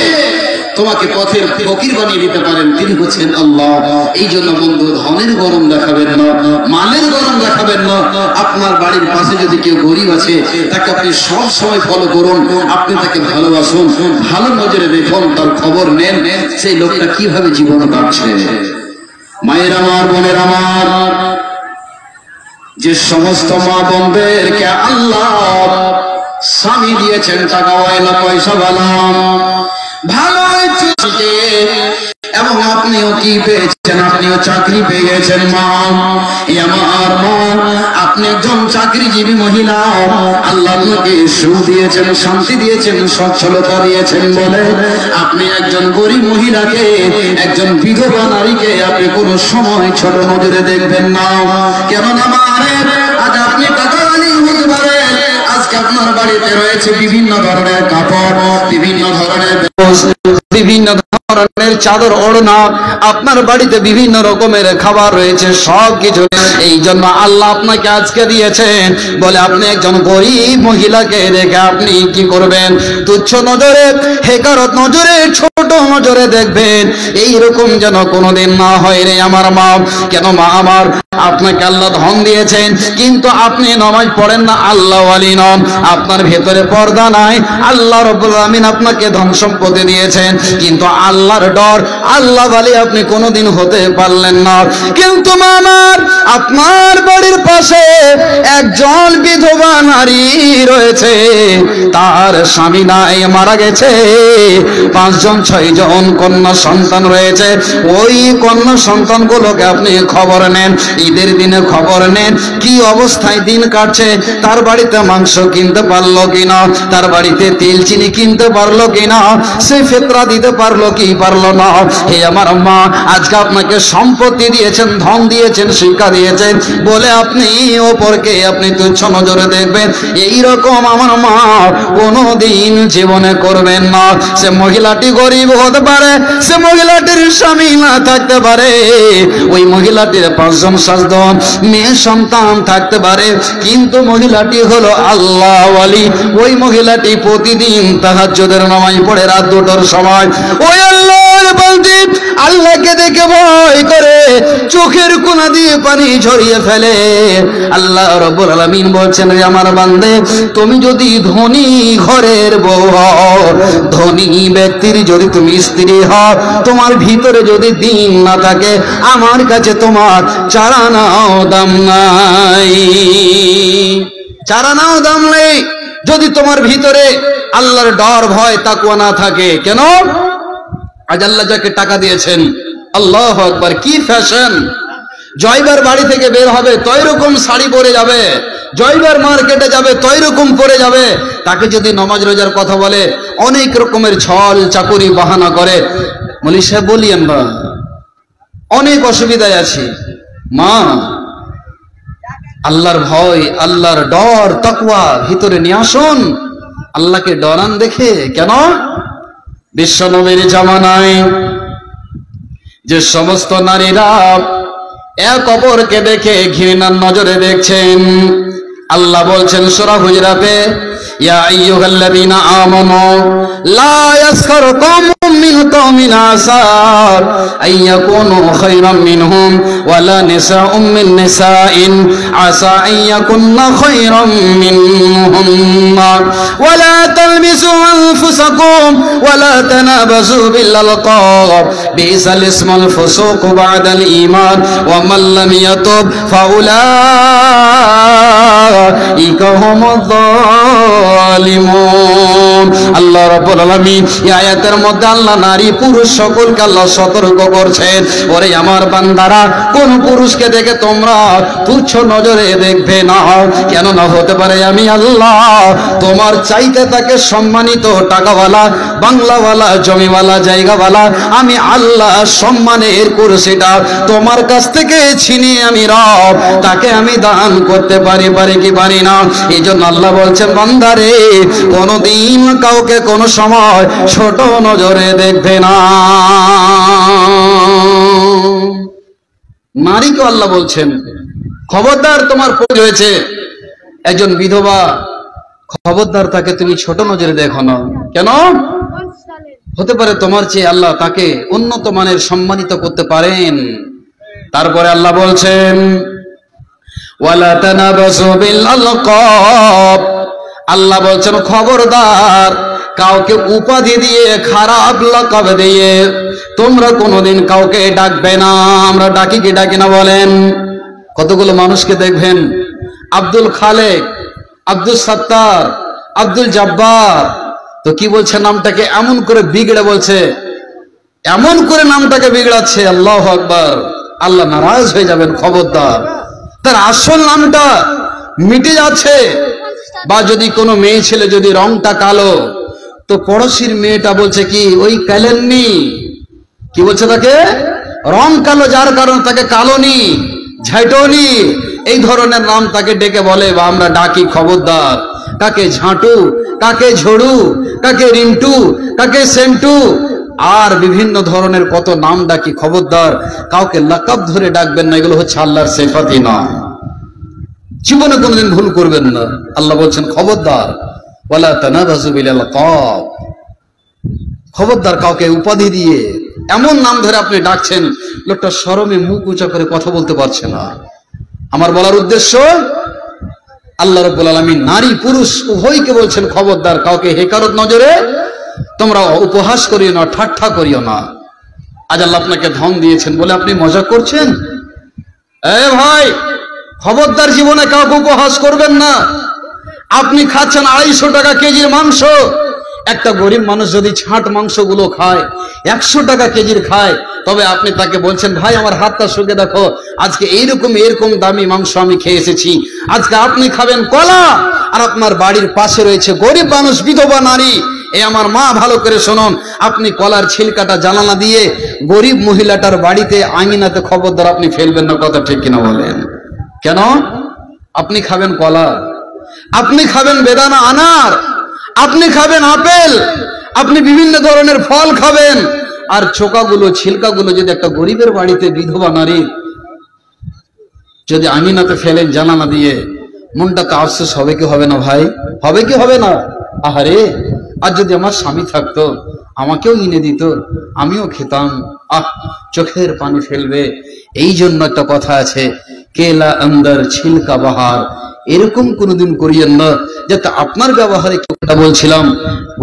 তোমাকে পথের ফকির বানিয়ে দিতে পারেন, তিনি হচ্ছেন আল্লাহ। এই জন্য বন্ধু, ধনের গরম দেখাবেন না, মালের গরম দেখাবেন না। আপনার বাড়ির পাশে যদি কেউ গরিব আছে, তাকে আপনি সব সময় ফলো করুন, আপনি তাকে ভালোবাসুন, ভালো নজরে দেখুন, তার খবর নেন, সেই লোকটা কিভাবে জীবন কাটছে। মায়ের আমার, বোনের আমার, যে সমস্ত মা বোনদেরকে আল্লাহ স্বামী দিয়েছেন, টাকা ওয়ালা, পয়সা ওয়ালা, ভালো এবং আপনিও কি পেয়েছেন? আপনিও চাকরি পেয়ে গেছেন। মা, আমার মা, আপনি একজন চাকরিজীবী মহিলা, আল্লাহ আপনাকে সুখ দিয়েছেন, শান্তি দিয়েছেন, সচ্ছলতা দিয়েছেন বলে আপনি একজন গরিব মহিলাকে, একজন বিধবা নারীকে আপনি কোনো সময় ছোট নজরে দেখবেন না। কেননা মায়ের, আজ আপনি টাকাওয়ালি হতে পারেন, আজকে আপনার বাড়িতে রয়েছে বিভিন্ন ধরনের কাপড়, বিভিন্ন ধরনের বিভিন্ন ধরনের চাদর ওড়না, আপনার বাড়িতে বিভিন্ন রকমের খাবার রয়েছে, সব কিছু। এই জন্য আল্লাহ আপনাকে আজকে দিয়েছেন বলে আপনি একজন গরিব মহিলাকে দেখে আপনি কি করবেন? তুচ্ছ নজরে, হেকারত নজরে, ছোট নজরে দেখবেন। এইরকম যেন কোনোদিন না হয় রে আমার মা। কেন মা আমার, আপনাকে আল্লাহ ধন দিয়েছেন, কিন্তু আপনি নামাজ পড়েন না, আল্লাহ ওয়ালি নন, আপনার ভেতরে পর্দা নাই। আল্লাহ রাব্বুল আমিন আপনাকে ধন সম্পত্তি দিয়েছেন, কিন্তু আল্লাহর ডর, আল্লাহ ওয়ালি আপনি কোনোদিন হতে পারলেন না। কিন্তু মা আমার,
আপনার বাড়ির পাশে একজন বিধবা নারী রয়েছে, তার স্বামী নাই, মারা গেছে, 5 জন 6 জন কন্যা সন্তান রয়েছে। ওই কন্যা সন্তানগুলোকে আপনি খবর নেন, ঈদের দিনে খবর নেন কি অবস্থায় দিন কাটছে, তার বাড়িতে মাংস কিনতে পারলো কিনা, তার বাড়িতে তেল চিনি কিনতে পারলো কিনা, সে ফিতরা দিতে পারলো কি পারলো না। হে আমার মা, আজকে আপনাকে সম্পত্তি দিয়েছেন, ধন দিয়েছেন, শিক্ষা দিয়েছেন বলে আপনি ওপরকে আপনি তুচ্ছ নজরে দেখবেন, এইরকম আমার মা কোনোদিন জীবনে করবেন না। সে মহিলাটি গরিব হতে পারে, সে মহিলাটির স্বামী না থাকতে পারে, ওই মহিলাটির 5 জন 7 জন মেয়ে সন্তান থাকতে পারে, কিন্তু মহিলাটি হলো আল্লাহ ওয়ালি। ওই মহিলাটি প্রতিদিন তাহাজ্জুদের নামাজ পড়ে রাত 2টার সময় ওই আল্লাহর বান্দি আল্লাহকে দেখে ভয় করে চোখের কোনা দিয়ে পানি ঝরিয়ে ফেলে। আল্লাহ রাব্বুল আলামিন বলছেন, রে আমার বান্দে, তুমি যদি ধনী ঘরের বউ হও, ধনী ব্যক্তির যদি তুমি স্ত্রী হও, তোমার ভিতরে যদি দিন না থাকে, আমার কাছে তোমার চারানাও দাম নাই, চারানাও দাম নেই। যদি তোমার ভিতরে আল্লাহর ডর ভয় তাকওয়া না থাকে, কেন? আজ আল্লাহ যাকে টাকা দিয়েছেন, আল্লাহু আকবার, কি ফ্যাশন! জয়বার বাড়ি থেকে বের হবে তৈ রকম শাড়ি পরে যাবে, জয়বার মার্কেটে যাবে তৈ রকম পরে যাবে। তাকে যদি নামাজ রোজার কথা বলে, অনেক রকমের ছল চাকুরি বাহানা করে। মৌলী সাহেব বলি, আমরা অনেক অসুবিধায় আছি। মা, আল্লাহর ভয়, আল্লাহর ডর তাকওয়া ভিতরে নিয়ে আসুন, আল্লাহকে ডরান। দেখে কেন? বিশ্ব নবীর জামানায় যে সমস্ত নারীরা এক অপরকে দেখে ঘৃণার নজরে দেখছেন, আল্লাহ বলছেন সূরা হুজরাতে, ইয়া আইয়ুহাল্লাযীনা আমানু লা ইয়াসখার কওমুম মিন কওমিন আসা আইয়াকুনু খায়রাম মিনহুম ওয়ালা নিসাউম মিন নিসাইন আসা আইয়াকুননা খায়রাম মিনহুম ওয়ালা তালমিসু আনফুসাকুম ওয়ালা তানাবাযু বিল আলকাব বিসাল ইসমুল ফুসুক বা'দাল ঈমান ওয়া মান লাম ইয়াতুব ফাউলাইকা হুমুয যালিমুন। আল্লাহ রাব্বুল আলামিন এই আয়াতের মধ্যে আল্লাহ নারী পুরুষ সকলকে আল্লাহ সতর্ক করছেন, ওরে আমার বান্দারা, কোন পুরুষকে দেখে তোমরা তুচ্ছ নজরে দেখবে না, কেন না হতে পারে আমি আল্লাহ তোমার চাইতে তাকে সম্মানিত টাকাওয়ালা, বাংলাওয়ালা, জমিওয়ালা, জায়গাওয়ালা, আমি আল্লাহ সম্মানের কুরসিটা তোমার কাছ থেকে ছিনিয়ে আমি রব তাকে আমি দান করতে পারি কি পারি না। এই জন্য আল্লাহ বলছেন, বান্দারে, কোনদিন কাউকে কোন সময় ছোট নজরে দেখবে না। নারীকে আল্লাহ বলছেন, খবরদার, তোমার প্রয়োজন হয়েছে একজন বিধবা, খবরদার তাকে তুমি ছোট নজরে দেখো না। কেন? হতে পারে তোমার চেয়ে আল্লাহ তাকে উন্নত মানের সম্মানিত করতে পারেন। তারপরে আল্লাহ বলছেন, ওয়ালা তানাবাসু বিল আলকাব, আল্লাহ বলছেন খবরদার, কাউকে উপাধি দিয়ে, খারাপ লাকাব দিয়ে তোমরা কোনোদিন কাউকে ডাকবে না। আমরা ডাকি কি ডাকি না বলেন? কতগুলো মানুষকে দেখবেন, আব্দুল খালেক, আব্দুল সত্তার, আব্দুল জব্বার, তো কি বলছে নামটাকে এমন করে বিগড়ে বলছে, এমন করে নামটাকে বিগড়াচ্ছে, আল্লাহু আকবার। আল্লাহ নারাজ হয়ে যাবেন, খবরদার। তার আসল নামটা মিটে যাচ্ছে। বা যদি কোনো মেয়ে ছেলে যদি রংটা কালো, তো পড়োশির মেয়েটা বলছে কি, ওই কালেননি, কি বলছে তাকে, রং কালো, যার কারণে তাকে কালোনি, ঝাঁটনি, এই ধরনের নাম তাকে ডেকে বলে বা আমরা ডাকি। খবরদার, কাকে ঝাঁটু, কাকে ঝড়ু, কাকে রিন্টু, কাকে সেন্টু, আর বিভিন্ন ধরনের কত নাম ডাকি। খবরদার, কাউকে লাকাব ধরে ডাকবেন না, এগুলো হচ্ছে আল্লাহর সিফাতই নয়। জীবনে কোনোদিন ভুল করবেন না। আল্লাহ বলছেন খবরদার, ওয়ালা তানাবাযু বিল আলকাব, খবরদার কাউকে উপাধি দিয়ে এমন নাম ধরে আপনি ডাকছেন, লোকটা শরমে মুখ উঁচা করে কথা বলতে পারছে না। আমার বলার উদ্দেশ্য, আল্লাহ রাব্বুল আলামিন নারী পুরুষ উভয়কে বলছেন খবরদার, কাউকে হেকারত নজরে তোমরা উপহাস করিও না, ঠাট্টা করিও না। আজ আল্লাহ আপনাকে ধন দিয়েছেন বলে আপনি মজা করছেন? ভাই, খবরদার জীবনে কাউকে উপহাস করবেন না। আপনি খাচ্ছেন 250 টাকা কেজির মাংস, একটা গরিব মানুষ যদি ছাঁট মাংসগুলো খায়, 100 টাকা কেজির খায়, তবে আপনি তাকে বলছেন ভাই আমার হাতটা শুকে দেখো, আজকে এরকম দামি মাংস আমি খেয়ে এসেছি। আজকে আপনি খাবেন কলা, আর আপনার বাড়ির পাশে রয়েছে গরিব মানুষ, বিধবা নারী। আমার মা, ভালো করে শুনুন, আপনি কলার ছিলকাটা জানালা দিয়ে গরিব মহিলাটার বাড়িতে আঙিনাতে খবরদার আপনি ফেলবেন না। কথা ঠিক কিনা বলেন? কেন? আপনি খাবেন কলা, আপনি খাবেন বেদানা আনার, আপনি খাবেন আপেল, আপনি বিভিন্ন ধরনের ফল খাবেন, আর চোকাগুলো ছিলকাগুলো যদি একটা গরিবের বাড়িতে বিধবা নারী যদি আঙিনাতে ফেলেন জানালা দিয়ে, মনটাতে আফসোস হবে কি হবে না ভাই? হবে কি হবে না? আহারে, আর যদি আমার স্বামী থাকতো, আমাকেও এনে দিত, আমিও খেতাম। চোখের পানি ফেলবে। এই জন্য একটা কথা আছে, কেলা আন্দর ছিলকা বাহার, এরকম কোনোদিন করিয়েন না যাতে আপনার ব্যবহারে। বলছিলাম,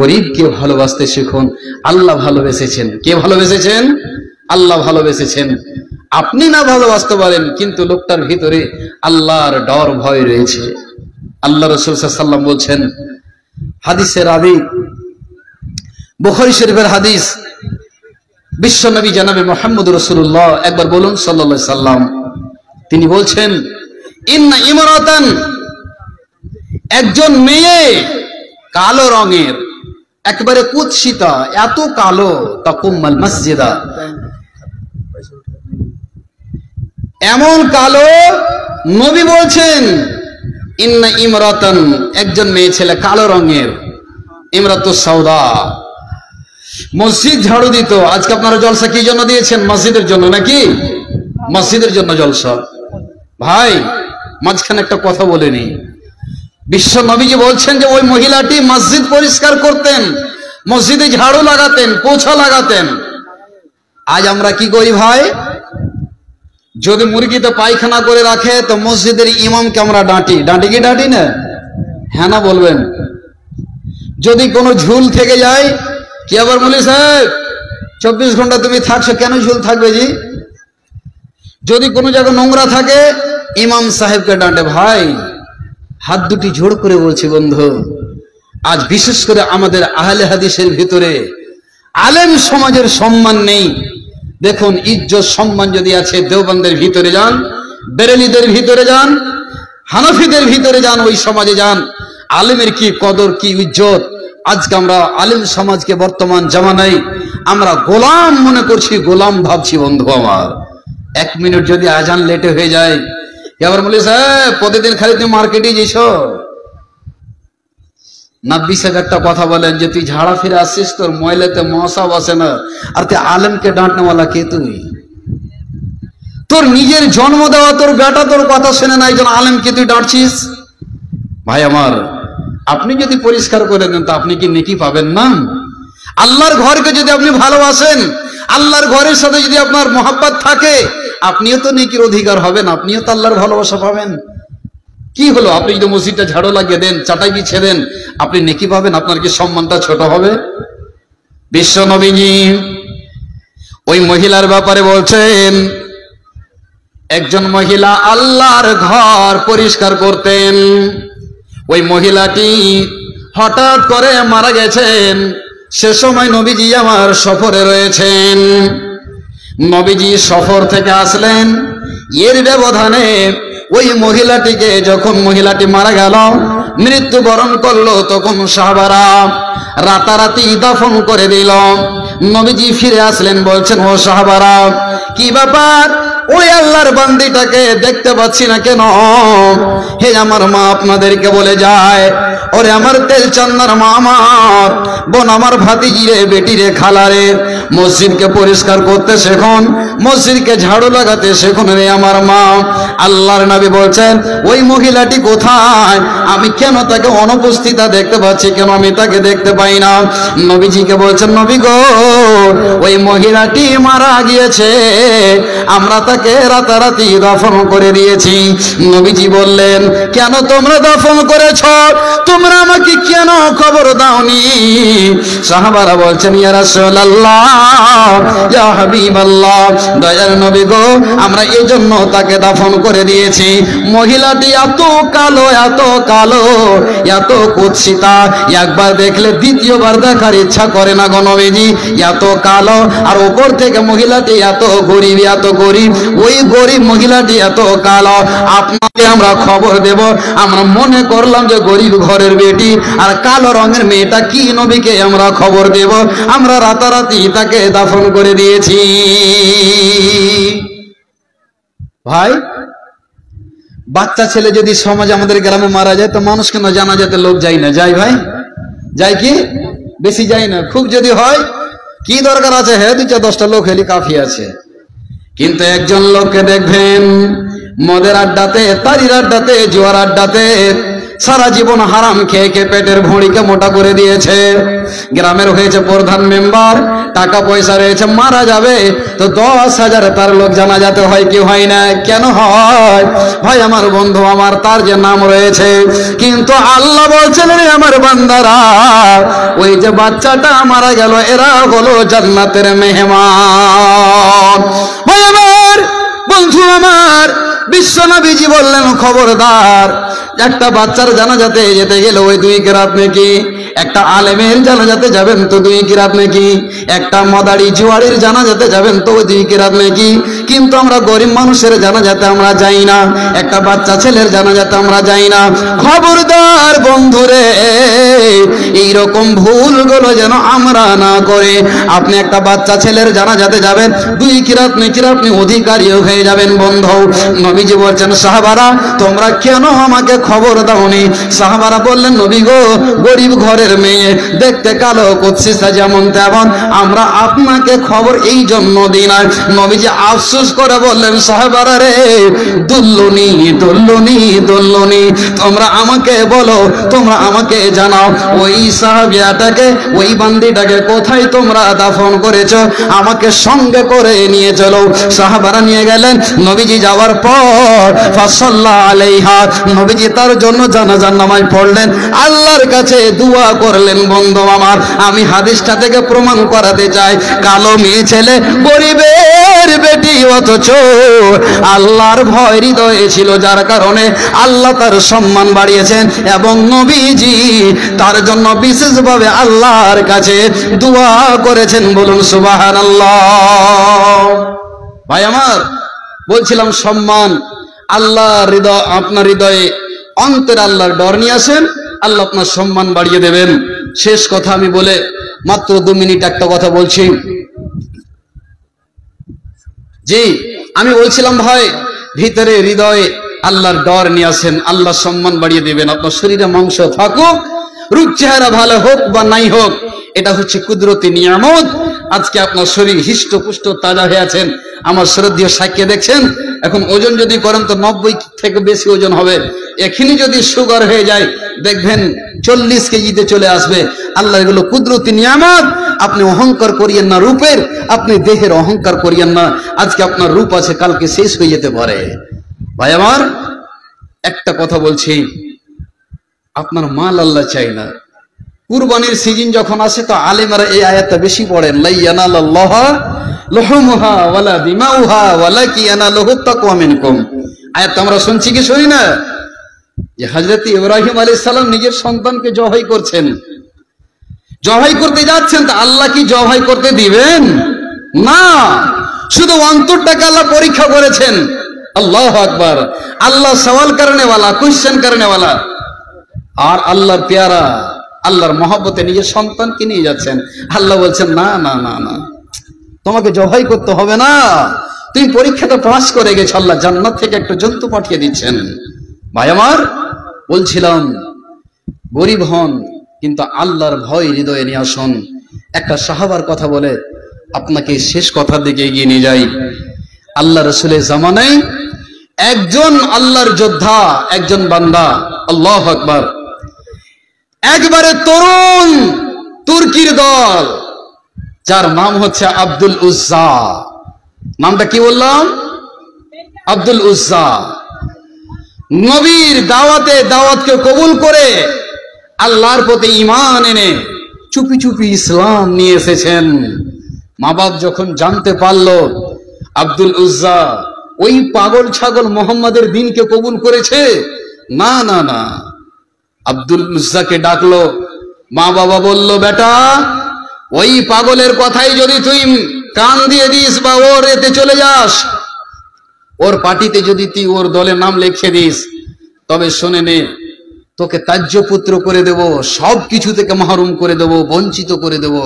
গরিবকে ভালোবাসতে শিখুন। আল্লাহ ভালোবেসেছেন। কে ভালোবেসেছেন? আল্লাহ ভালোবেসেছেন। আপনি না ভালোবাসতে পারেন, কিন্তু লোকটার ভিতরে আল্লাহর ডর ভয় রয়েছে। আল্লাহ রাসূল সাল্লাল্লাহু আলাইহি ওয়াসাল্লাম বলছেন, হাদিসের রাবী, বুখারী শরীফের হাদিস, বিশ্ব নবী জনাবে মুহাম্মদ রাসূলুল্লাহ, একবার বলুন সাল্লাল্লাহু আলাইহি সাল্লাম, তিনি বলছেন, ইন্না ইমরাতান, একজন মেয়ে কালো রঙের, একবারে কুৎসিতা, এত কালো, তাকুম্মাল মসজিদা, এমন কালো, নবী বলছেন ইন্না ইমরাতান, একজন মেয়ে ছেলে কালো রঙের, ইমরাতুস সাউদা, মসজিদ ঝাড়ু দিত। আজকে আপনারা জলসা কি জন্য দিয়েছেন? মসজিদের জন্য নাকি? মসজিদের জন্য জলসা। ভাই, মাঝখানে একটা কথা বলেনি, বিশ্ব নবীজি বলছেন যে ওই মহিলাটি মসজিদ পরিষ্কার করতেন, মসজিদে ঝাড়ু লাগাতেন, পোছা লাগাতেন। আজ আমরা কি করি ভাই? যদি মুরগিতে পায়খানা করে রাখে তো মসজিদের ইমামকে আমরা ডাঁটি। ডাঁটি কি ডাঁটি না? হ্যাঁ না বলবেন? যদি কোনো ঝুল থেকে যায়, কি আবার বলি সাহেব 24 ঘন্টা তুমি থাকছো, কেন ঝুল থাকবে জি? যদি কোনো জায়গায় নোংরা থাকে, ইমাম সাহেবকে ডাঁটে। ভাই, হাত দুটি জোড় করে বলছি বন্ধু, আজ বিশেষ করে আমাদের আহলে হাদিসের ভিতরে আলেম সমাজের সম্মান নেই। দেখুন, ইজ্জত সম্মান যদি আছে, দেওবন্দের ভিতরে যান, বেরেলিদের ভিতরে যান, হানাফিদের ভিতরে যান, ওই সমাজে যান, আলেমের কি কদর, কি ইজ্জত। আজকে আমরা আলেম সমাজকে বর্তমান জামানায় আমরা গোলাম মনে করছি, গোলাম ভাবছি। বন্ধু আমার, 1 মিনিট যদি আজান লেটে হয়ে যায়, এবার বলিস প্রতিদিন খালি তুমি মার্কেটে যেছ না, 20,000টা কথা বলেন যে তুই ঝাড়া ফিরে আসছিস, তোর ময়লাতে মশা বসে না, আর তুই আলেমকে ডাঁটনেওয়ালা কে? তোর নিজের জন্ম দেওয়া তোর বেটা তোর কথা শুনে না, একজন আলেমকে তুই ডাঁটছিস। ভাই আমার, আপনি যদি পরিষ্কার করে দেন তো আপনি কি নেকি পাবেন না? আল্লাহর ঘরকে যদি আপনি ভালোবাসেন, আল্লাহর ঘরের সাথে যদি আপনার মহব্বত থাকে, আপনিও তো নেকির অধিকার হবেন, আপনিও তো আল্লাহর ভালোবাসা পাবেন। কি হলো, আপনি যদি মসজিদটা ঝাড়ু লাগিয়ে দেন, চাটাই বিছিয়ে দেন, আপনি নেকি পাবেন? আপনার কি সম্মানটা ছোট হবে? বিশ্ব নবীজি ওই মহিলার ব্যাপারে বলছেন, একজন মহিলা আল্লাহর ঘর পরিষ্কার করতেন, ওই মহিলাটি হঠাৎ করে মারা গেছেন। সে সময় নবীজি আমার সফরে রয়েছেন। নবীজি সফর থেকে আসলেন, এর ব্যবধানে ওই মহিলাটিকে, যখন মহিলাটি মারা গেল, মৃত্যুবরণ করলো, তখন সাহাবারা রাতারাতি দাফন করে দিল। নবীজি ফিরে আসলেন, বলছেন, ও সাহাবারা, কি ব্যাপার? ওই আল্লাহর বান্দিটাকে দেখতে পাচ্ছি না কেন? হে আমার মা আপনাদেরকে বলে যায়, ওরে আমার তেল চান্নার মা, আমার বোন, আমার ভাতিজিরে, বেটিরে, খালারে, মসজিদকে পরিষ্কার করতে শেখুন, মসজিদকে ঝাড়ু লাগাতে শেখুন রে আমার মা। আল্লাহর নবী বলছেন, ওই মহিলাটি কোথায়? আমি কেন তাকে অনুপস্থিতা দেখতে পাচ্ছি, কেন আমি তাকে দেখতে পাই না? নবীজিকে বলছেন, নবী গো, ওই মহিলাটি মারা গিয়েছে, আমরা তাকে রাতারাতি দাফন করে দিয়েছি। নবীজি বললেন, কেন তোমরা দাফন করেছ? তোমরা আমাকে কেন খবর দাওনি? সাহাবারা বলছেন, ইয়া রাসূলুল্লাহ, ইয়া হাবিবাল্লাহ, দয়ার নবী গো, আমরা এই জন্য তাকে দাফন করে দিয়েছি, মহিলাটি এত কালো, এত কালো, এত কুৎসিতা, একবার দেখলে দ্বিতীয়বার দেখার ইচ্ছা করে না গো নবীজি, এত কালো। আর উপর থেকে মহিলাটি এত গরিব, এত গরিব, ওই গরিব মহিলাটি এত কালো। আপনাকে আমরা খবর দেব, আমরা মনে করলাম যে গরিব ঘরের বেটি আর কালো রঙের মেয়েটা কি, নবীকে আমরা খবর দেব, আমরা রাতারাতি তাকে দাফন করে দিয়েছি। ভাই, বাচ্চা ছেলে যদি সমাজ আমাদের গ্রামে মারা যায় তো মানুষ কেন জানা যেতে লোক যায় না? যায় ভাই, যায় কি? বেশি যায় না। খুব যদি হয়, কি দরকার আছে? হ্যাঁ, 2-10টা লোক হেলি কাফি আছে। কিন্তু একজন লোককে দেখবেন মদের আড্ডাতে, তারির আড্ডাতে, জুয়ার আড্ডাতে সারা জীবন হারাম খেয়ে খেয়ে পেটের ভুঁড়িকে মোটা করে দিয়েছে। গ্রামের হয়েছে প্রধান মেম্বার, টাকা পয়সা রয়েছে, মারা যাবে তো 10,000 তার লোক জানা যেতে হয় কি হয় না? কেন হয় ভাই আমার বন্ধু আমার? তার যে নাম রয়েছে। কিন্তু আল্লাহ বলছেন, রে আমার বান্দারা, ওই যে বাচ্চাটা মারা গেল, এরা হলো জান্নাতের মেহমান। ভাই আমার বন্ধু আমার, বিশ্বনবীজি বললেন, খবরদার, একটা বাচ্চার জানাজাতে যেতে গেলে ওই 2 কিরাত নাকি, একটা আলেমের জানাজাতে যাবেন তো 2 কিরাত নাকি, একটা মদারি জুয়ারির জানাজাতে যাবেন তো 2 কিরাত নাকি। কিন্তু আমরা গরিব মানুষের জানাজাতে আমরা যাই না, একটা বাচ্চা ছেলের জানাজাতে আমরা যাই না। খবরদার বন্ধুরে, এইরকম ভুলগুলো যেন আমরা না করে। আপনি একটা বাচ্চা ছেলের জানাজাতে যাবেন, 2 কিরাত নাকির আপনি অধিকারীও হয়ে যাবেন বন্ধু। নবীজি বলছেন, সাহাবারা তোমরা কেন আমাকে খবর দাওনি? সাহাবারা বললেন, নবী গো, গরিব ঘরের মেয়ে, দেখতে কালো, কুৎসিতা যেমন তেমন, আমরা আপনাকে খবর এই জন্য দিই না। নবীজি আফসোস করে বললেন, সাহাবারা রে, দুল্লুনি দুল্লুনি দুল্লুনি, তোমরা আমাকে বলো, তোমরা আমাকে জানাও, ওই সাহাবিয়াটাকে, ওই বান্দিটাকে কোথায় তোমরা দাফন করেছো? আমাকে সঙ্গে করে নিয়ে চলো। সাহাবারা নিয়ে গেলেন। নবীজি যাওয়ার পর ফাসাল্লা আলাইহা, নবীজি তার জন্য জানাজার নামাজ পড়লেন, আল্লাহর কাছে দোয়া করলেন। বন্ধু আমার, আমি হাদিসটা থেকে প্রমাণ করাতে চাই, কালো মেয়ে ছেলে, গরিবের বেটি, অথচ আল্লাহর ভয় হৃদয়ে ছিল, যার কারণে আল্লাহ তার সম্মান বাড়িয়েছেন এবং নবীজি তার জন্য বিশেষভাবে আল্লাহর কাছে দোয়া করেছেন। বলুন সুবহানাল্লাহ। ভাই আমার, বলছিলাম সম্মান, আল্লাহ হৃদয়, আপনার হৃদয়ে অন্তরে আল্লাহর ডর নিয়ে আসেন, আল্লাহ আপনার সম্মান বাড়িয়ে দেবেন। শেষ কথা আমি বলে মাত্র 2 মিনিট একটা কথা বলছি। জি, আমি বলছিলাম ভাই, ভিতরে হৃদয়ে আল্লাহর ডর নিয়ে আসেন, আল্লাহ সম্মান বাড়িয়ে দেবেন। আপনার শরীরে মাংস থাকুক, রূপ চেহারা ভালো হোক বা নাই হোক, এটা হচ্ছে কুদরতি নিয়ামত। আজকে আপনার শরীর হিষ্টপুষ্ট তাজা হয়ে আছেন, আমার শ্রদ্ধেয় সাক্ষী দেখছেন। এখন ওজন যদি করেন তো 90 থেকে বেশি ওজন হবে। এখনই যদি সুগার হয়ে যায় দেখবেন 40 কেজিতে চলে আসবে। আল্লাহ এগুলো কুদরতি নিয়ামত। আপনি অহংকার করিয়েন না রূপের, আপনি দেহের অহংকার করিয়েন না। আজকে আপনার রূপ আছে, কালকে শেষ হয়ে যেতে পারে। ভাই আমার, একটা কথা বলছি, আপনার মাল আল্লাহ চাই না। কুরবানির সিজন যখন আসে তো আলেমরা এই আয়াতটা বেশি পড়েন, লা ইয়ানালাল্লাহা লুহুমুহা ওয়ালা দিমাউহা ওয়ালাকি ইয়ানালুহু তাকওয়া মিনকুম। আয়াতটা আমরা শুনছি কি শুনি না? যে হযরত ইব্রাহিম আলাইহিস সালাম নিজের সন্তানকে জবাই করছেন, জবাই করতে যাচ্ছেন, তা আল্লাহ কি জবাই করতে দিবেন? না, শুধু অন্তরটাকে আল্লাহ পরীক্ষা করেছেন। আল্লাহু আকবার। আল্লাহ সওয়াল করনে वाला, কোশ্চেন করনে वाला। আর আল্লাহর পেয়ারা, আল্লাহর মহব্বতে নিজের সন্তানকে নিয়ে যাচ্ছেন। আল্লাহ বলছেন, না না না না, তোমাকে জবাই করতে হবে না, তুমি পরীক্ষাটা পাস করে গেছো, আল্লাহ জান্নাত থেকে একটা জন্তু পাঠিয়ে দিচ্ছেন। ভাই আমার, বলছিলাম গরিব হন কিন্তু আল্লাহর ভয় হৃদয়ে নিয়ে আসুন। একটা সাহাবার কথা বলে আপনাকে শেষ কথার দিকে এগিয়ে নিয়ে যাই। আল্লাহ রাসূলের জামানায় একজন আল্লাহর যোদ্ধা, একজন বান্দা, আল্লাহু আকবার, একবারে তরুণ তুর্কির দল, যার নাম হচ্ছে আব্দুল উজ্জা। নামটা কি বললাম? আব্দুল উজ্জা নবীর দাওয়াতকে কবুল করে আল্লাহর প্রতি ঈমান এনে চুপি চুপি ইসলাম নিয়ে এসেছেন। মা বাপ যখন জানতে পারলো আব্দুল উজ্জা ওই পাগল ছাগল মোহাম্মদের দিনকে কবুল করেছে, না না না, আব্দুল উজ্জাকে ডাকলো। মা বাবা বলল, বেটা ওই পাগলের কথাই যদি তুই কান দিয়ে দিস বা ওর এতে চলে যাস, ওর পার্টিতে যদি তুই ওর দলে নাম লিখে দিস, তবে শুনে নে, তোকে ত্যায্য পুত্র করে দেব, সব কিছু থেকে মাহরুম করে দেব, বঞ্চিত করে দেব।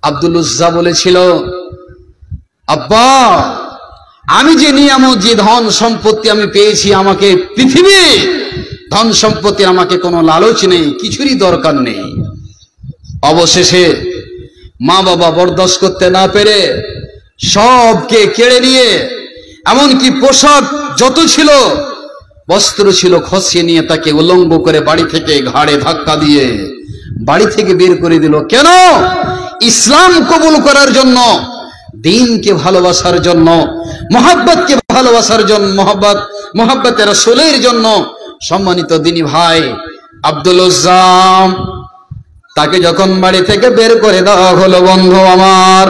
আব্দুল উজ্জা বলেছিল, আব্বা আমি যে নিয়ামত, যে ধন সম্পত্তি আমি পেয়েছি, আমাকে পৃথিবী ধন সম্পত্তির আমাকে কোনো লালচ নেই, কিছুরই দরকার নেই। অবশেষে মা বাবা বরদাস্ত করতে না পেরে সবকে কেড়ে নিয়ে, এমনকি পোশাক যত ছিল, বস্ত্র ছিল, খসিয়ে নিয়ে তাকে উলঙ্গ করে বাড়ি থেকে ঘাড়ে ধাক্কা দিয়ে বাড়ি থেকে বের করে দিল। কেন? ইসলাম কবুল করার জন্য, দ্বীনকে ভালোবাসার জন্য, মোহাব্বতকে ভালোবাসার জন্য, মোহাব্বতের রাসূলের জন্য। সম্মানিত দিনী ভাই, আব্দুল উজ্জা তাকে যখন বাড়ি থেকে বের করে দেওয়া হলো, বন্ধু আমার,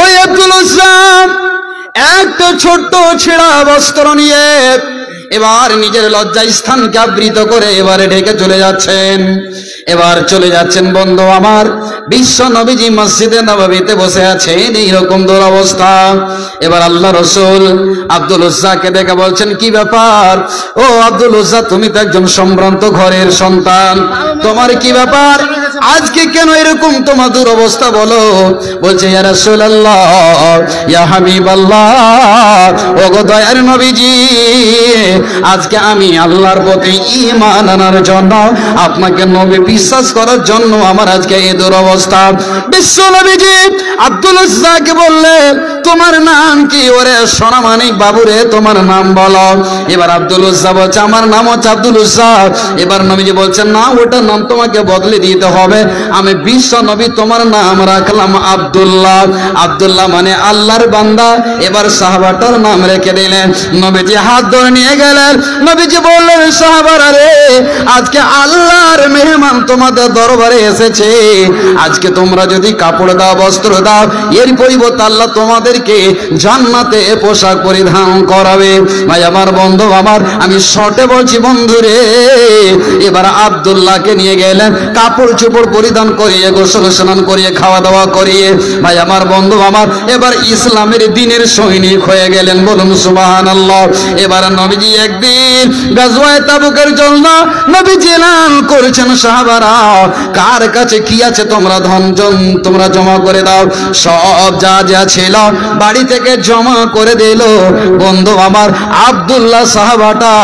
ওই আব্দুল উজ্জা একটা ছোট্ট ছেঁড়া বস্ত্র নিয়ে এবার নিজের লজ্জা স্থানকে আবৃত করে এবারে ঢেকে চলে যাচ্ছেন। এবার চলে যাচ্ছেন বন্ধু আমার, বিশ্ব নবীজি মসজিদে নববীতে বসে আছেন, এইরকম দুরবস্থা। এবার আল্লাহ রসুল আব্দুল উজ্জাকে দেখে বলছেন, কি ব্যাপার ও আব্দুল উজ্জা, তুমি তো একজন সম্ভ্রান্ত ঘরের সন্তান, তোমার কি ব্যাপার, আজকে কেন এরকম তোমার দুরবস্থা বলো? বলছে, ইয়া রাসূলুল্লাহ, ইয়া হাবিবাল্লাহ, ও গো দয়ার নবীজি, আজকে আমি আল্লাহর প্রতি ঈমান আনার জন্য, আপনাকে নবী বিশ্বাস করার জন্য আমার আজকে এই দুরবস্থা। বিশ্ব নবীজি আব্দুল উজ্জাকে বললেন, তোমার নাম কি? ওরে সোনামানিক বাবুরে, তোমার নাম বলো। এবার আব্দুল উজ্জা বলছে, আমার নাম হচ্ছে আব্দুল উজ্জা। এবার নবীজি বলছেন, না, ওটার নাম তোমাকে বদলে দিতে হবে, আমি বিশ্ব নবী তোমার নাম রাখলাম আব্দুল্লাহ। আব্দুল্লাহ মানে আল্লাহর বান্দা। এবার সাহাবাটার নাম রেখে দিলেন। নবীজি হাত ধরে নিয়ে গেলেন। নবীজি বললেন, সাহাবারা রে, আজকে আল্লাহর মেহমান তোমাদের দরবারে এসেছে, আজকে তোমরা যদি কাপড় দাও, বস্ত্র দাও, এর পরিবর্তে আল্লাহ তোমাদেরকে জান্নাতে পোশাক পরিধান করাবে। ভাই আমার, বন্ধু আমার, আমি শর্টে বলছি বন্ধু রে। এবার আব্দুল্লাহকে নিয়ে গেলেন, কাপড় চোপড় পরিধান করিয়ে, গোসল স্নান করিয়ে, খাওয়া দাওয়া করিয়ে, ভাই আমার, বন্ধু আমার, এবার ইসলামের দ্বীনের সৈনিক হয়ে গেলেন। বলুন সুবহানাল্লাহ। এবার নবীজি একদিন গাজওয়ায়ে তাবুকের জন্য নবীজি এলান করেছেন, সাহাবারা কার কাছে কি আছে তোমরা তোমরা জমা করে দাও। সব যা যা ছিল বাড়ি থেকে জমা করে দিল। বন্ধু আমার, আব্দুল্লাহ সাহাবাটা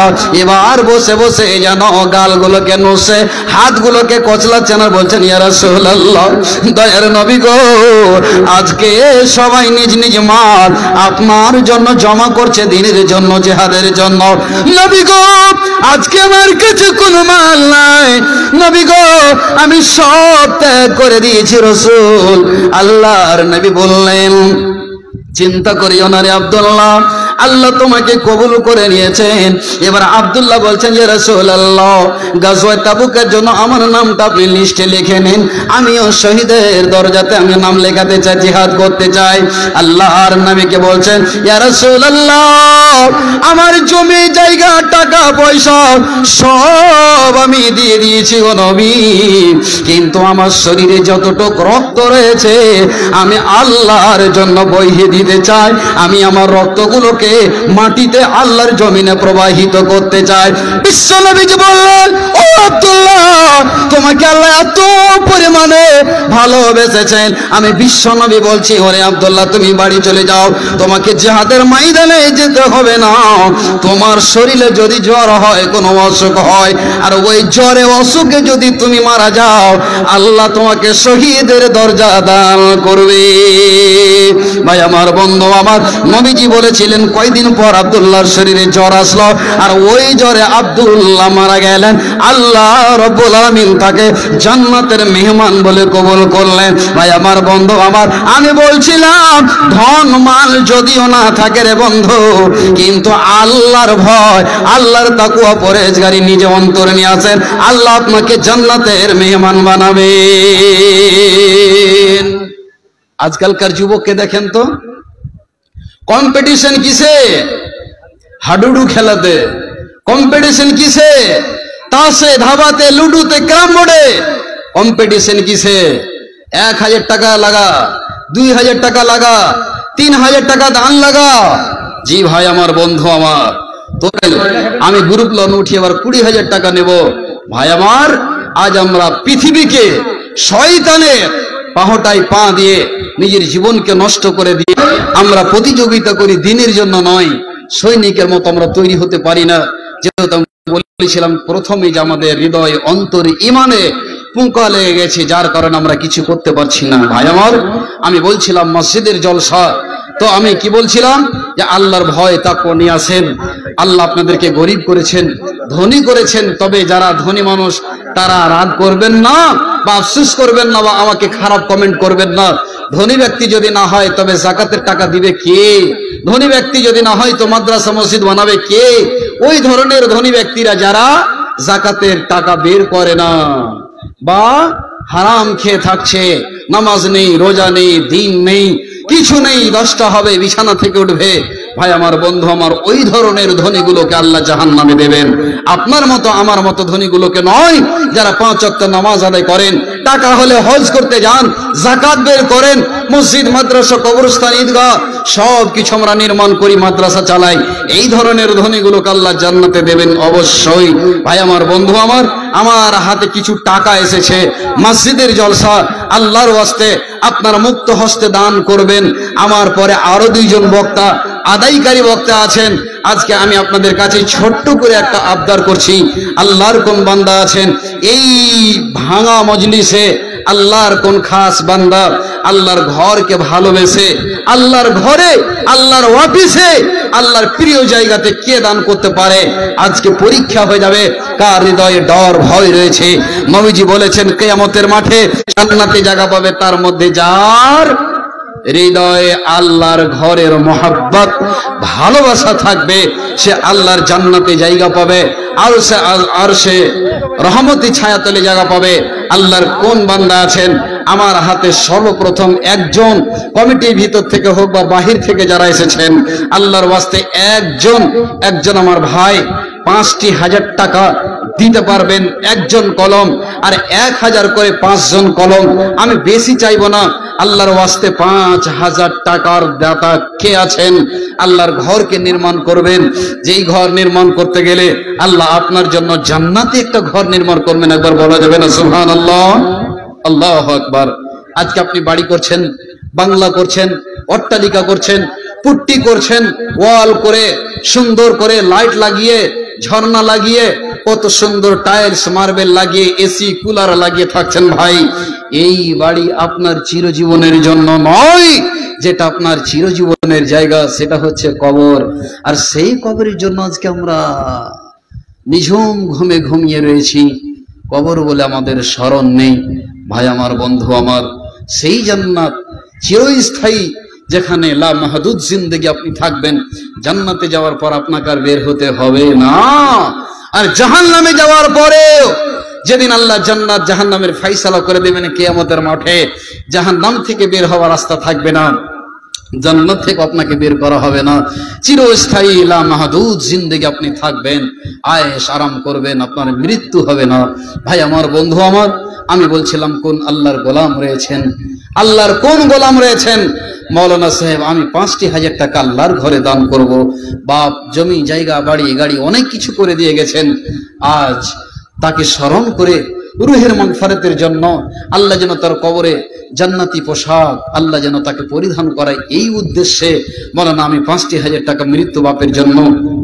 এবার বসে বসে যেন গালগুলোকে নসে, হাতগুলোকে কচলাচ্ছেন আর বলছেন, ইয়া রাসূলুল্লাহ, দয়ার নবী গো, আজকে সবাই নিজ নিজ মাল আপনার জন্য জমা করছে, দ্বীনের জন্য, জিহাদের জন্য। নবী গো, আজকে আমার কাছে কোনো মাল নাই। নবী গো, আমি সব ত্যাগ করে দিয়েছি। রাসূল আল্লাহর নবী বললেন, চিন্তা করিও না রে আব্দুল্লাহ, আল্লাহ তোমাকে কবুল করে নিয়েছেন। এবার আব্দুল্লাহ বলছেন, ইয়া রাসূলুল্লাহ, গাজওয়ায়ে তাবুকের জন্য আমার নামটা আপনি লিস্টে লিখে নিন, আমিও শহীদের দরজাতে আমি নাম লেখাতে চাই, জিহাদ করতে চাই। আল্লাহর নবীকে বলছেন, ইয়া রাসূলুল্লাহ, আমার জমি জায়গা টাকা পয়সা সব আমি দিয়ে দিয়েছি গো নবী, কিন্তু আমার শরীরে যতটুকু রক্ত রয়েছে আমি আল্লাহর জন্য বইয়ে দিতে চাই। আমি আমার রক্তগুলোকে মাটিতে আল্লাহর জমিনে প্রবাহিত করতে চাই। বিশ্ব নবীজি বললেন, ও আব্দুল্লাহ, তোমাকে আল্লাহ এত পরিমাণে ভালোবেসেছেন, আমি বিশ্ব নবী বলছি, ওরে আব্দুল্লাহ, তুমি বাড়ি চলে যাও, তোমাকে জিহাদের ময়দানে যেতে হবে না। তোমার শরীরে যদি জ্বর হয়, কোনো অসুখ হয়, আর ওই জ্বরে অসুখে যদি তুমি মারা যাও, আল্লাহ তোমাকে শহীদের দরজা দান করবে। ভাই আমার, বন্ধু আমার, নবীজি বলেছিলেন, কয়দিন পর আব্দুল্লাহর শরীরে জ্বর আসলো, আর ওই জ্বরে আব্দুল্লাহ মারা গেলেন। আল্লাহ রব্বুল আলামিন তাকে জান্নাতের মেহমান বলে কবুল করলেন। ভাই আমার, বন্ধু আমার, আমি বলছিলাম ধন মাল যদিও না থাকে রে বন্ধু, কিন্তু আল্লাহর ভয়, আল্লাহর তাকওয়া পরহেজগারি নিজে অন্তরে নিয়ে আসেন, আল্লাহ আপনাকে জান্নাতের মেহমান বানাবেন। আজকালকার যুবককে দেখেন তো, কম্পিটিশন কিসে? হাডুডু খেলাতে। কম্পিটিশন কিসে? তাসে, ধাবাতে, লুডুতে, ক্যারাম বোর্ডে। কম্পিটিশন কিসে? 1000 টাকা লাগা, 2000 টাকা লাগা, 3000 টাকা দান লাগা। জি ভাই আমার, বন্ধু আমার, তো আমি গ্রুপ লোন উঠিয়ে আবার 20,000 টাকা নেব। ভাই আমার, আজ আমরা পৃথিবীকে শয়তানের পাহটায় পা দিয়ে নিজের জীবনকে নষ্ট করে দিয়ে আমরা প্রতিযোগিতা করি, দিনের জন্য নয়। সৈনিকের মতো আমরা তৈরি হতে পারি না। যেহেতু বলেছিলাম প্রথমে যে আমাদের হৃদয় অন্তরে ইমানে পুঙ্কা লেগে গেছে, যার কারণে আমরা কিছু করতে পারছি না। ভাই আমার, আমি বলছিলাম মসজিদের জলসা, তো আমি কি বলছিলাম যে আল্লাহর ভয় তাকওয়া নিয়ে আসেন। আল্লাহ আপনাদেরকে গরিব করেছেন, ধনী করেছেন, তবে যারা ধনী মানুষ তারা রাগ করবেন না বা আফসোস করবেন না বা আমাকে খারাপ কমেন্ট করবেন না। ধনী ব্যক্তি যদি না হয় তবে যাকাতের টাকা দিবে কে? ধনী ব্যক্তি যদি না হয় তো মাদ্রাসা মসজিদ বানাবে কে? ওই ধরনের ধনী ব্যক্তিরা যারা যাকাতের টাকা বের করে না বা হারাম খেয়ে থাকছে, নামাজ নেই, রোজা নেই, দিন নেই, কিছু নেই, 10টা হবে বিছানা থেকে উঠবে। ভাই আমার, বন্ধু আমার, ওই ধরনের ধনীগুলোকে আল্লাহ জাহান্নামে দেবেন। আপনার মতো আমার মতো ধনীগুলোকে নয়, যারা 5 ওয়াক্ত নামাজ আদায় করেন, টাকা হলে হজ করতে যান, যাকাত বের করেন, মসজিদ, মাদ্রাসা, কবরস্থান, ঈদগাহ সব কিছু আমরা নির্মাণ করি, মাদ্রাসা চালাই। এই ধরনের ধনীগুলোকে আল্লাহ জান্নাতে দেবেন অবশ্যই। ভাই আমার, বন্ধু আমার, আমার হাতে কিছু টাকা এসেছে, মসজিদের জলসা, আল্লাহর ওয়াস্তে আপনারা মুক্ত হস্তে দান করবেন। আমার পরে আরো 2 জন বক্তা, আদায়কারী বক্তা আছেন। আজকে আমি আপনাদের কাছে ছোট্ট করে একটা আবদার করছি। আল্লাহর কোন বান্দা আছেন এই ভাঙা মজলিসে, আল্লাহর কোন খাস বান্দা আল্লাহর ঘরকে ভালোবেসে, আল্লাহর ঘরে, আল্লাহর অফিসে, আল্লাহর প্রিয় জায়গাতে কে দান করতে পারে? আজকে পরীক্ষা হয়ে যাবে কার হৃদয়ে ডর ভয় রয়েছে। নবীজি বলেছেন কিয়ামতের মাঠে জান্নাতে জায়গা পাবে তার মধ্যে যার হৃদয়ে আল্লাহর ঘরের মহব্বত, ভালোবাসা থাকবে, সে আল্লাহর জান্নাতে জায়গা পাবে, আর সে রহমতি ছায়াতলে জায়গা পাবে। আল্লাহর কোন বান্দা আছেন আমার হাতে সর্বপ্রথম একজন, কমিটির ভিতর থেকে হোক বা বাহির থেকে যারা এসেছেন, আল্লাহর ওয়াস্তে একজন আমার ভাই 5,000 টাকা দিতে পারবেন, একজন কলম, আর 1000 করে 5 জন কলম। আমি বেশি চাইবো না, আল্লাহর ওয়াস্তে 5,000 টাকার দাতা কে আছেন? আল্লাহর ঘরকে নির্মাণ করবেন। যেই ঘর নির্মাণ করতে গেলে আল্লাহ আপনার জন্য জান্নাতে একটা ঘর নির্মাণ করবেন। একবার বলা যাবে না সুবহানাল্লাহ? আল্লাহু আকবার। আজকে আপনি বাড়ি করছেন, বাংলা করছেন, অট্টালিকা করছেন, পুট্টি করছেন, ওয়াল করে সুন্দর করে লাইট লাগিয়ে, ঝর্ণা লাগিয়ে, কত সুন্দর টাইলস মার্বেল লাগিয়ে, এসি কুলার লাগিয়ে থাকছেন। ভাই, এই বাড়ি আপনার চিরজীবনের জন্য নয়। যেটা আপনার চিরজীবনের জায়গা সেটা হচ্ছে কবর। আর সেই কবরের জন্য আজকে আমরা নিঝুম ঘুমে ঘুমিয়ে রয়েছি। কবর বলে আমাদের স্মরণ নেই। ভাই আমার, বন্ধু আমার, সেই জান্নাত চিরস্থায়ী, যেখানে লা মাহদুদ জিন্দেগি আপনি থাকবেন। জান্নাতে যাওয়ার পর আপনাকে আর বের হতে হবে না। আর জাহান্নামে যাওয়ার পরেও যেদিন আল্লাহ জান্নাত জাহান্নামের ফয়সালা করে দেবেন কিয়ামতের মাঠে, জাহান্নাম থেকে বের হওয়ার রাস্তা থাকবে না, জান্নাত থেকে আপনাকে বের করা হবে না। চিরস্থায়ী লা মাহদুদ জিন্দেগি আপনি থাকবেন, আয়েশ আরাম করবেন, আপনার মৃত্যু হবে না। ভাই আমার, বন্ধু আমার, আমি বলছিলাম কোন আল্লাহর গোলাম রয়েছেন, আল্লাহর কোন গোলাম রয়েছেন? মৌলানা সাহেব, আমি 5,000 টাকা আল্লাহর ঘরে দান করব। বাপ, জমি, জায়গা, বাড়ি, গাড়ি অনেক কিছু করে দিয়ে গেছেন। আজ তাকে স্মরণ করে রুহের মাগফিরাতের জন্য আল্লাহ যেন তার কবরে জান্নাতি পোশাক আল্লাহ যেন তাকে পরিধান করায়, এই উদ্দেশ্যে মৌলানা আমি 5,000 টাকা মৃত্যু বাপের জন্য,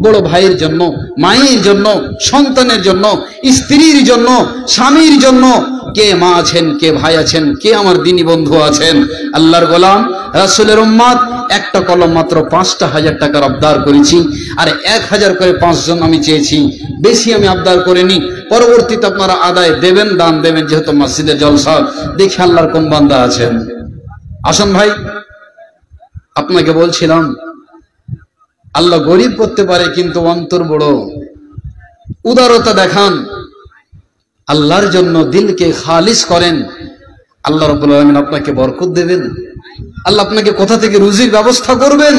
বড় ভাইয়ের জন্য, মায়ের জন্য, সন্তানের জন্য, স্ত্রীর জন্য, স্বামীর জন্য, কে মা আছেন, কে ভাই আছেন, কে আমার দিনী বন্ধু আছেন, আল্লাহর গোলাম রাসূলের উম্মত, একটা কলম মাত্র 5,000 টাকার আবদার করেছি, আর 1000 করে 5 জন আমি চেয়েছি, বেশি আমি আবদার করিনি। পরবর্তীতে আপনারা আদায় দেবেন, দান দেবেন, যেহেতু মসজিদে জলসা। দেখি আল্লাহর কোন বান্দা আছেন। আসুন ভাই, আপনাকে বলছিলাম আল্লাহ গরিব করতে পারে, কিন্তু অন্তর বড়। উদারতা দেখান, আল্লাহর জন্য দিলকে খালিস করেন, আল্লাহ রাব্বুল আলামিন আপনাকে বরকত দেবেন। আল্লাহ আপনাকে কোথা থেকে রুজির ব্যবস্থা করবেন।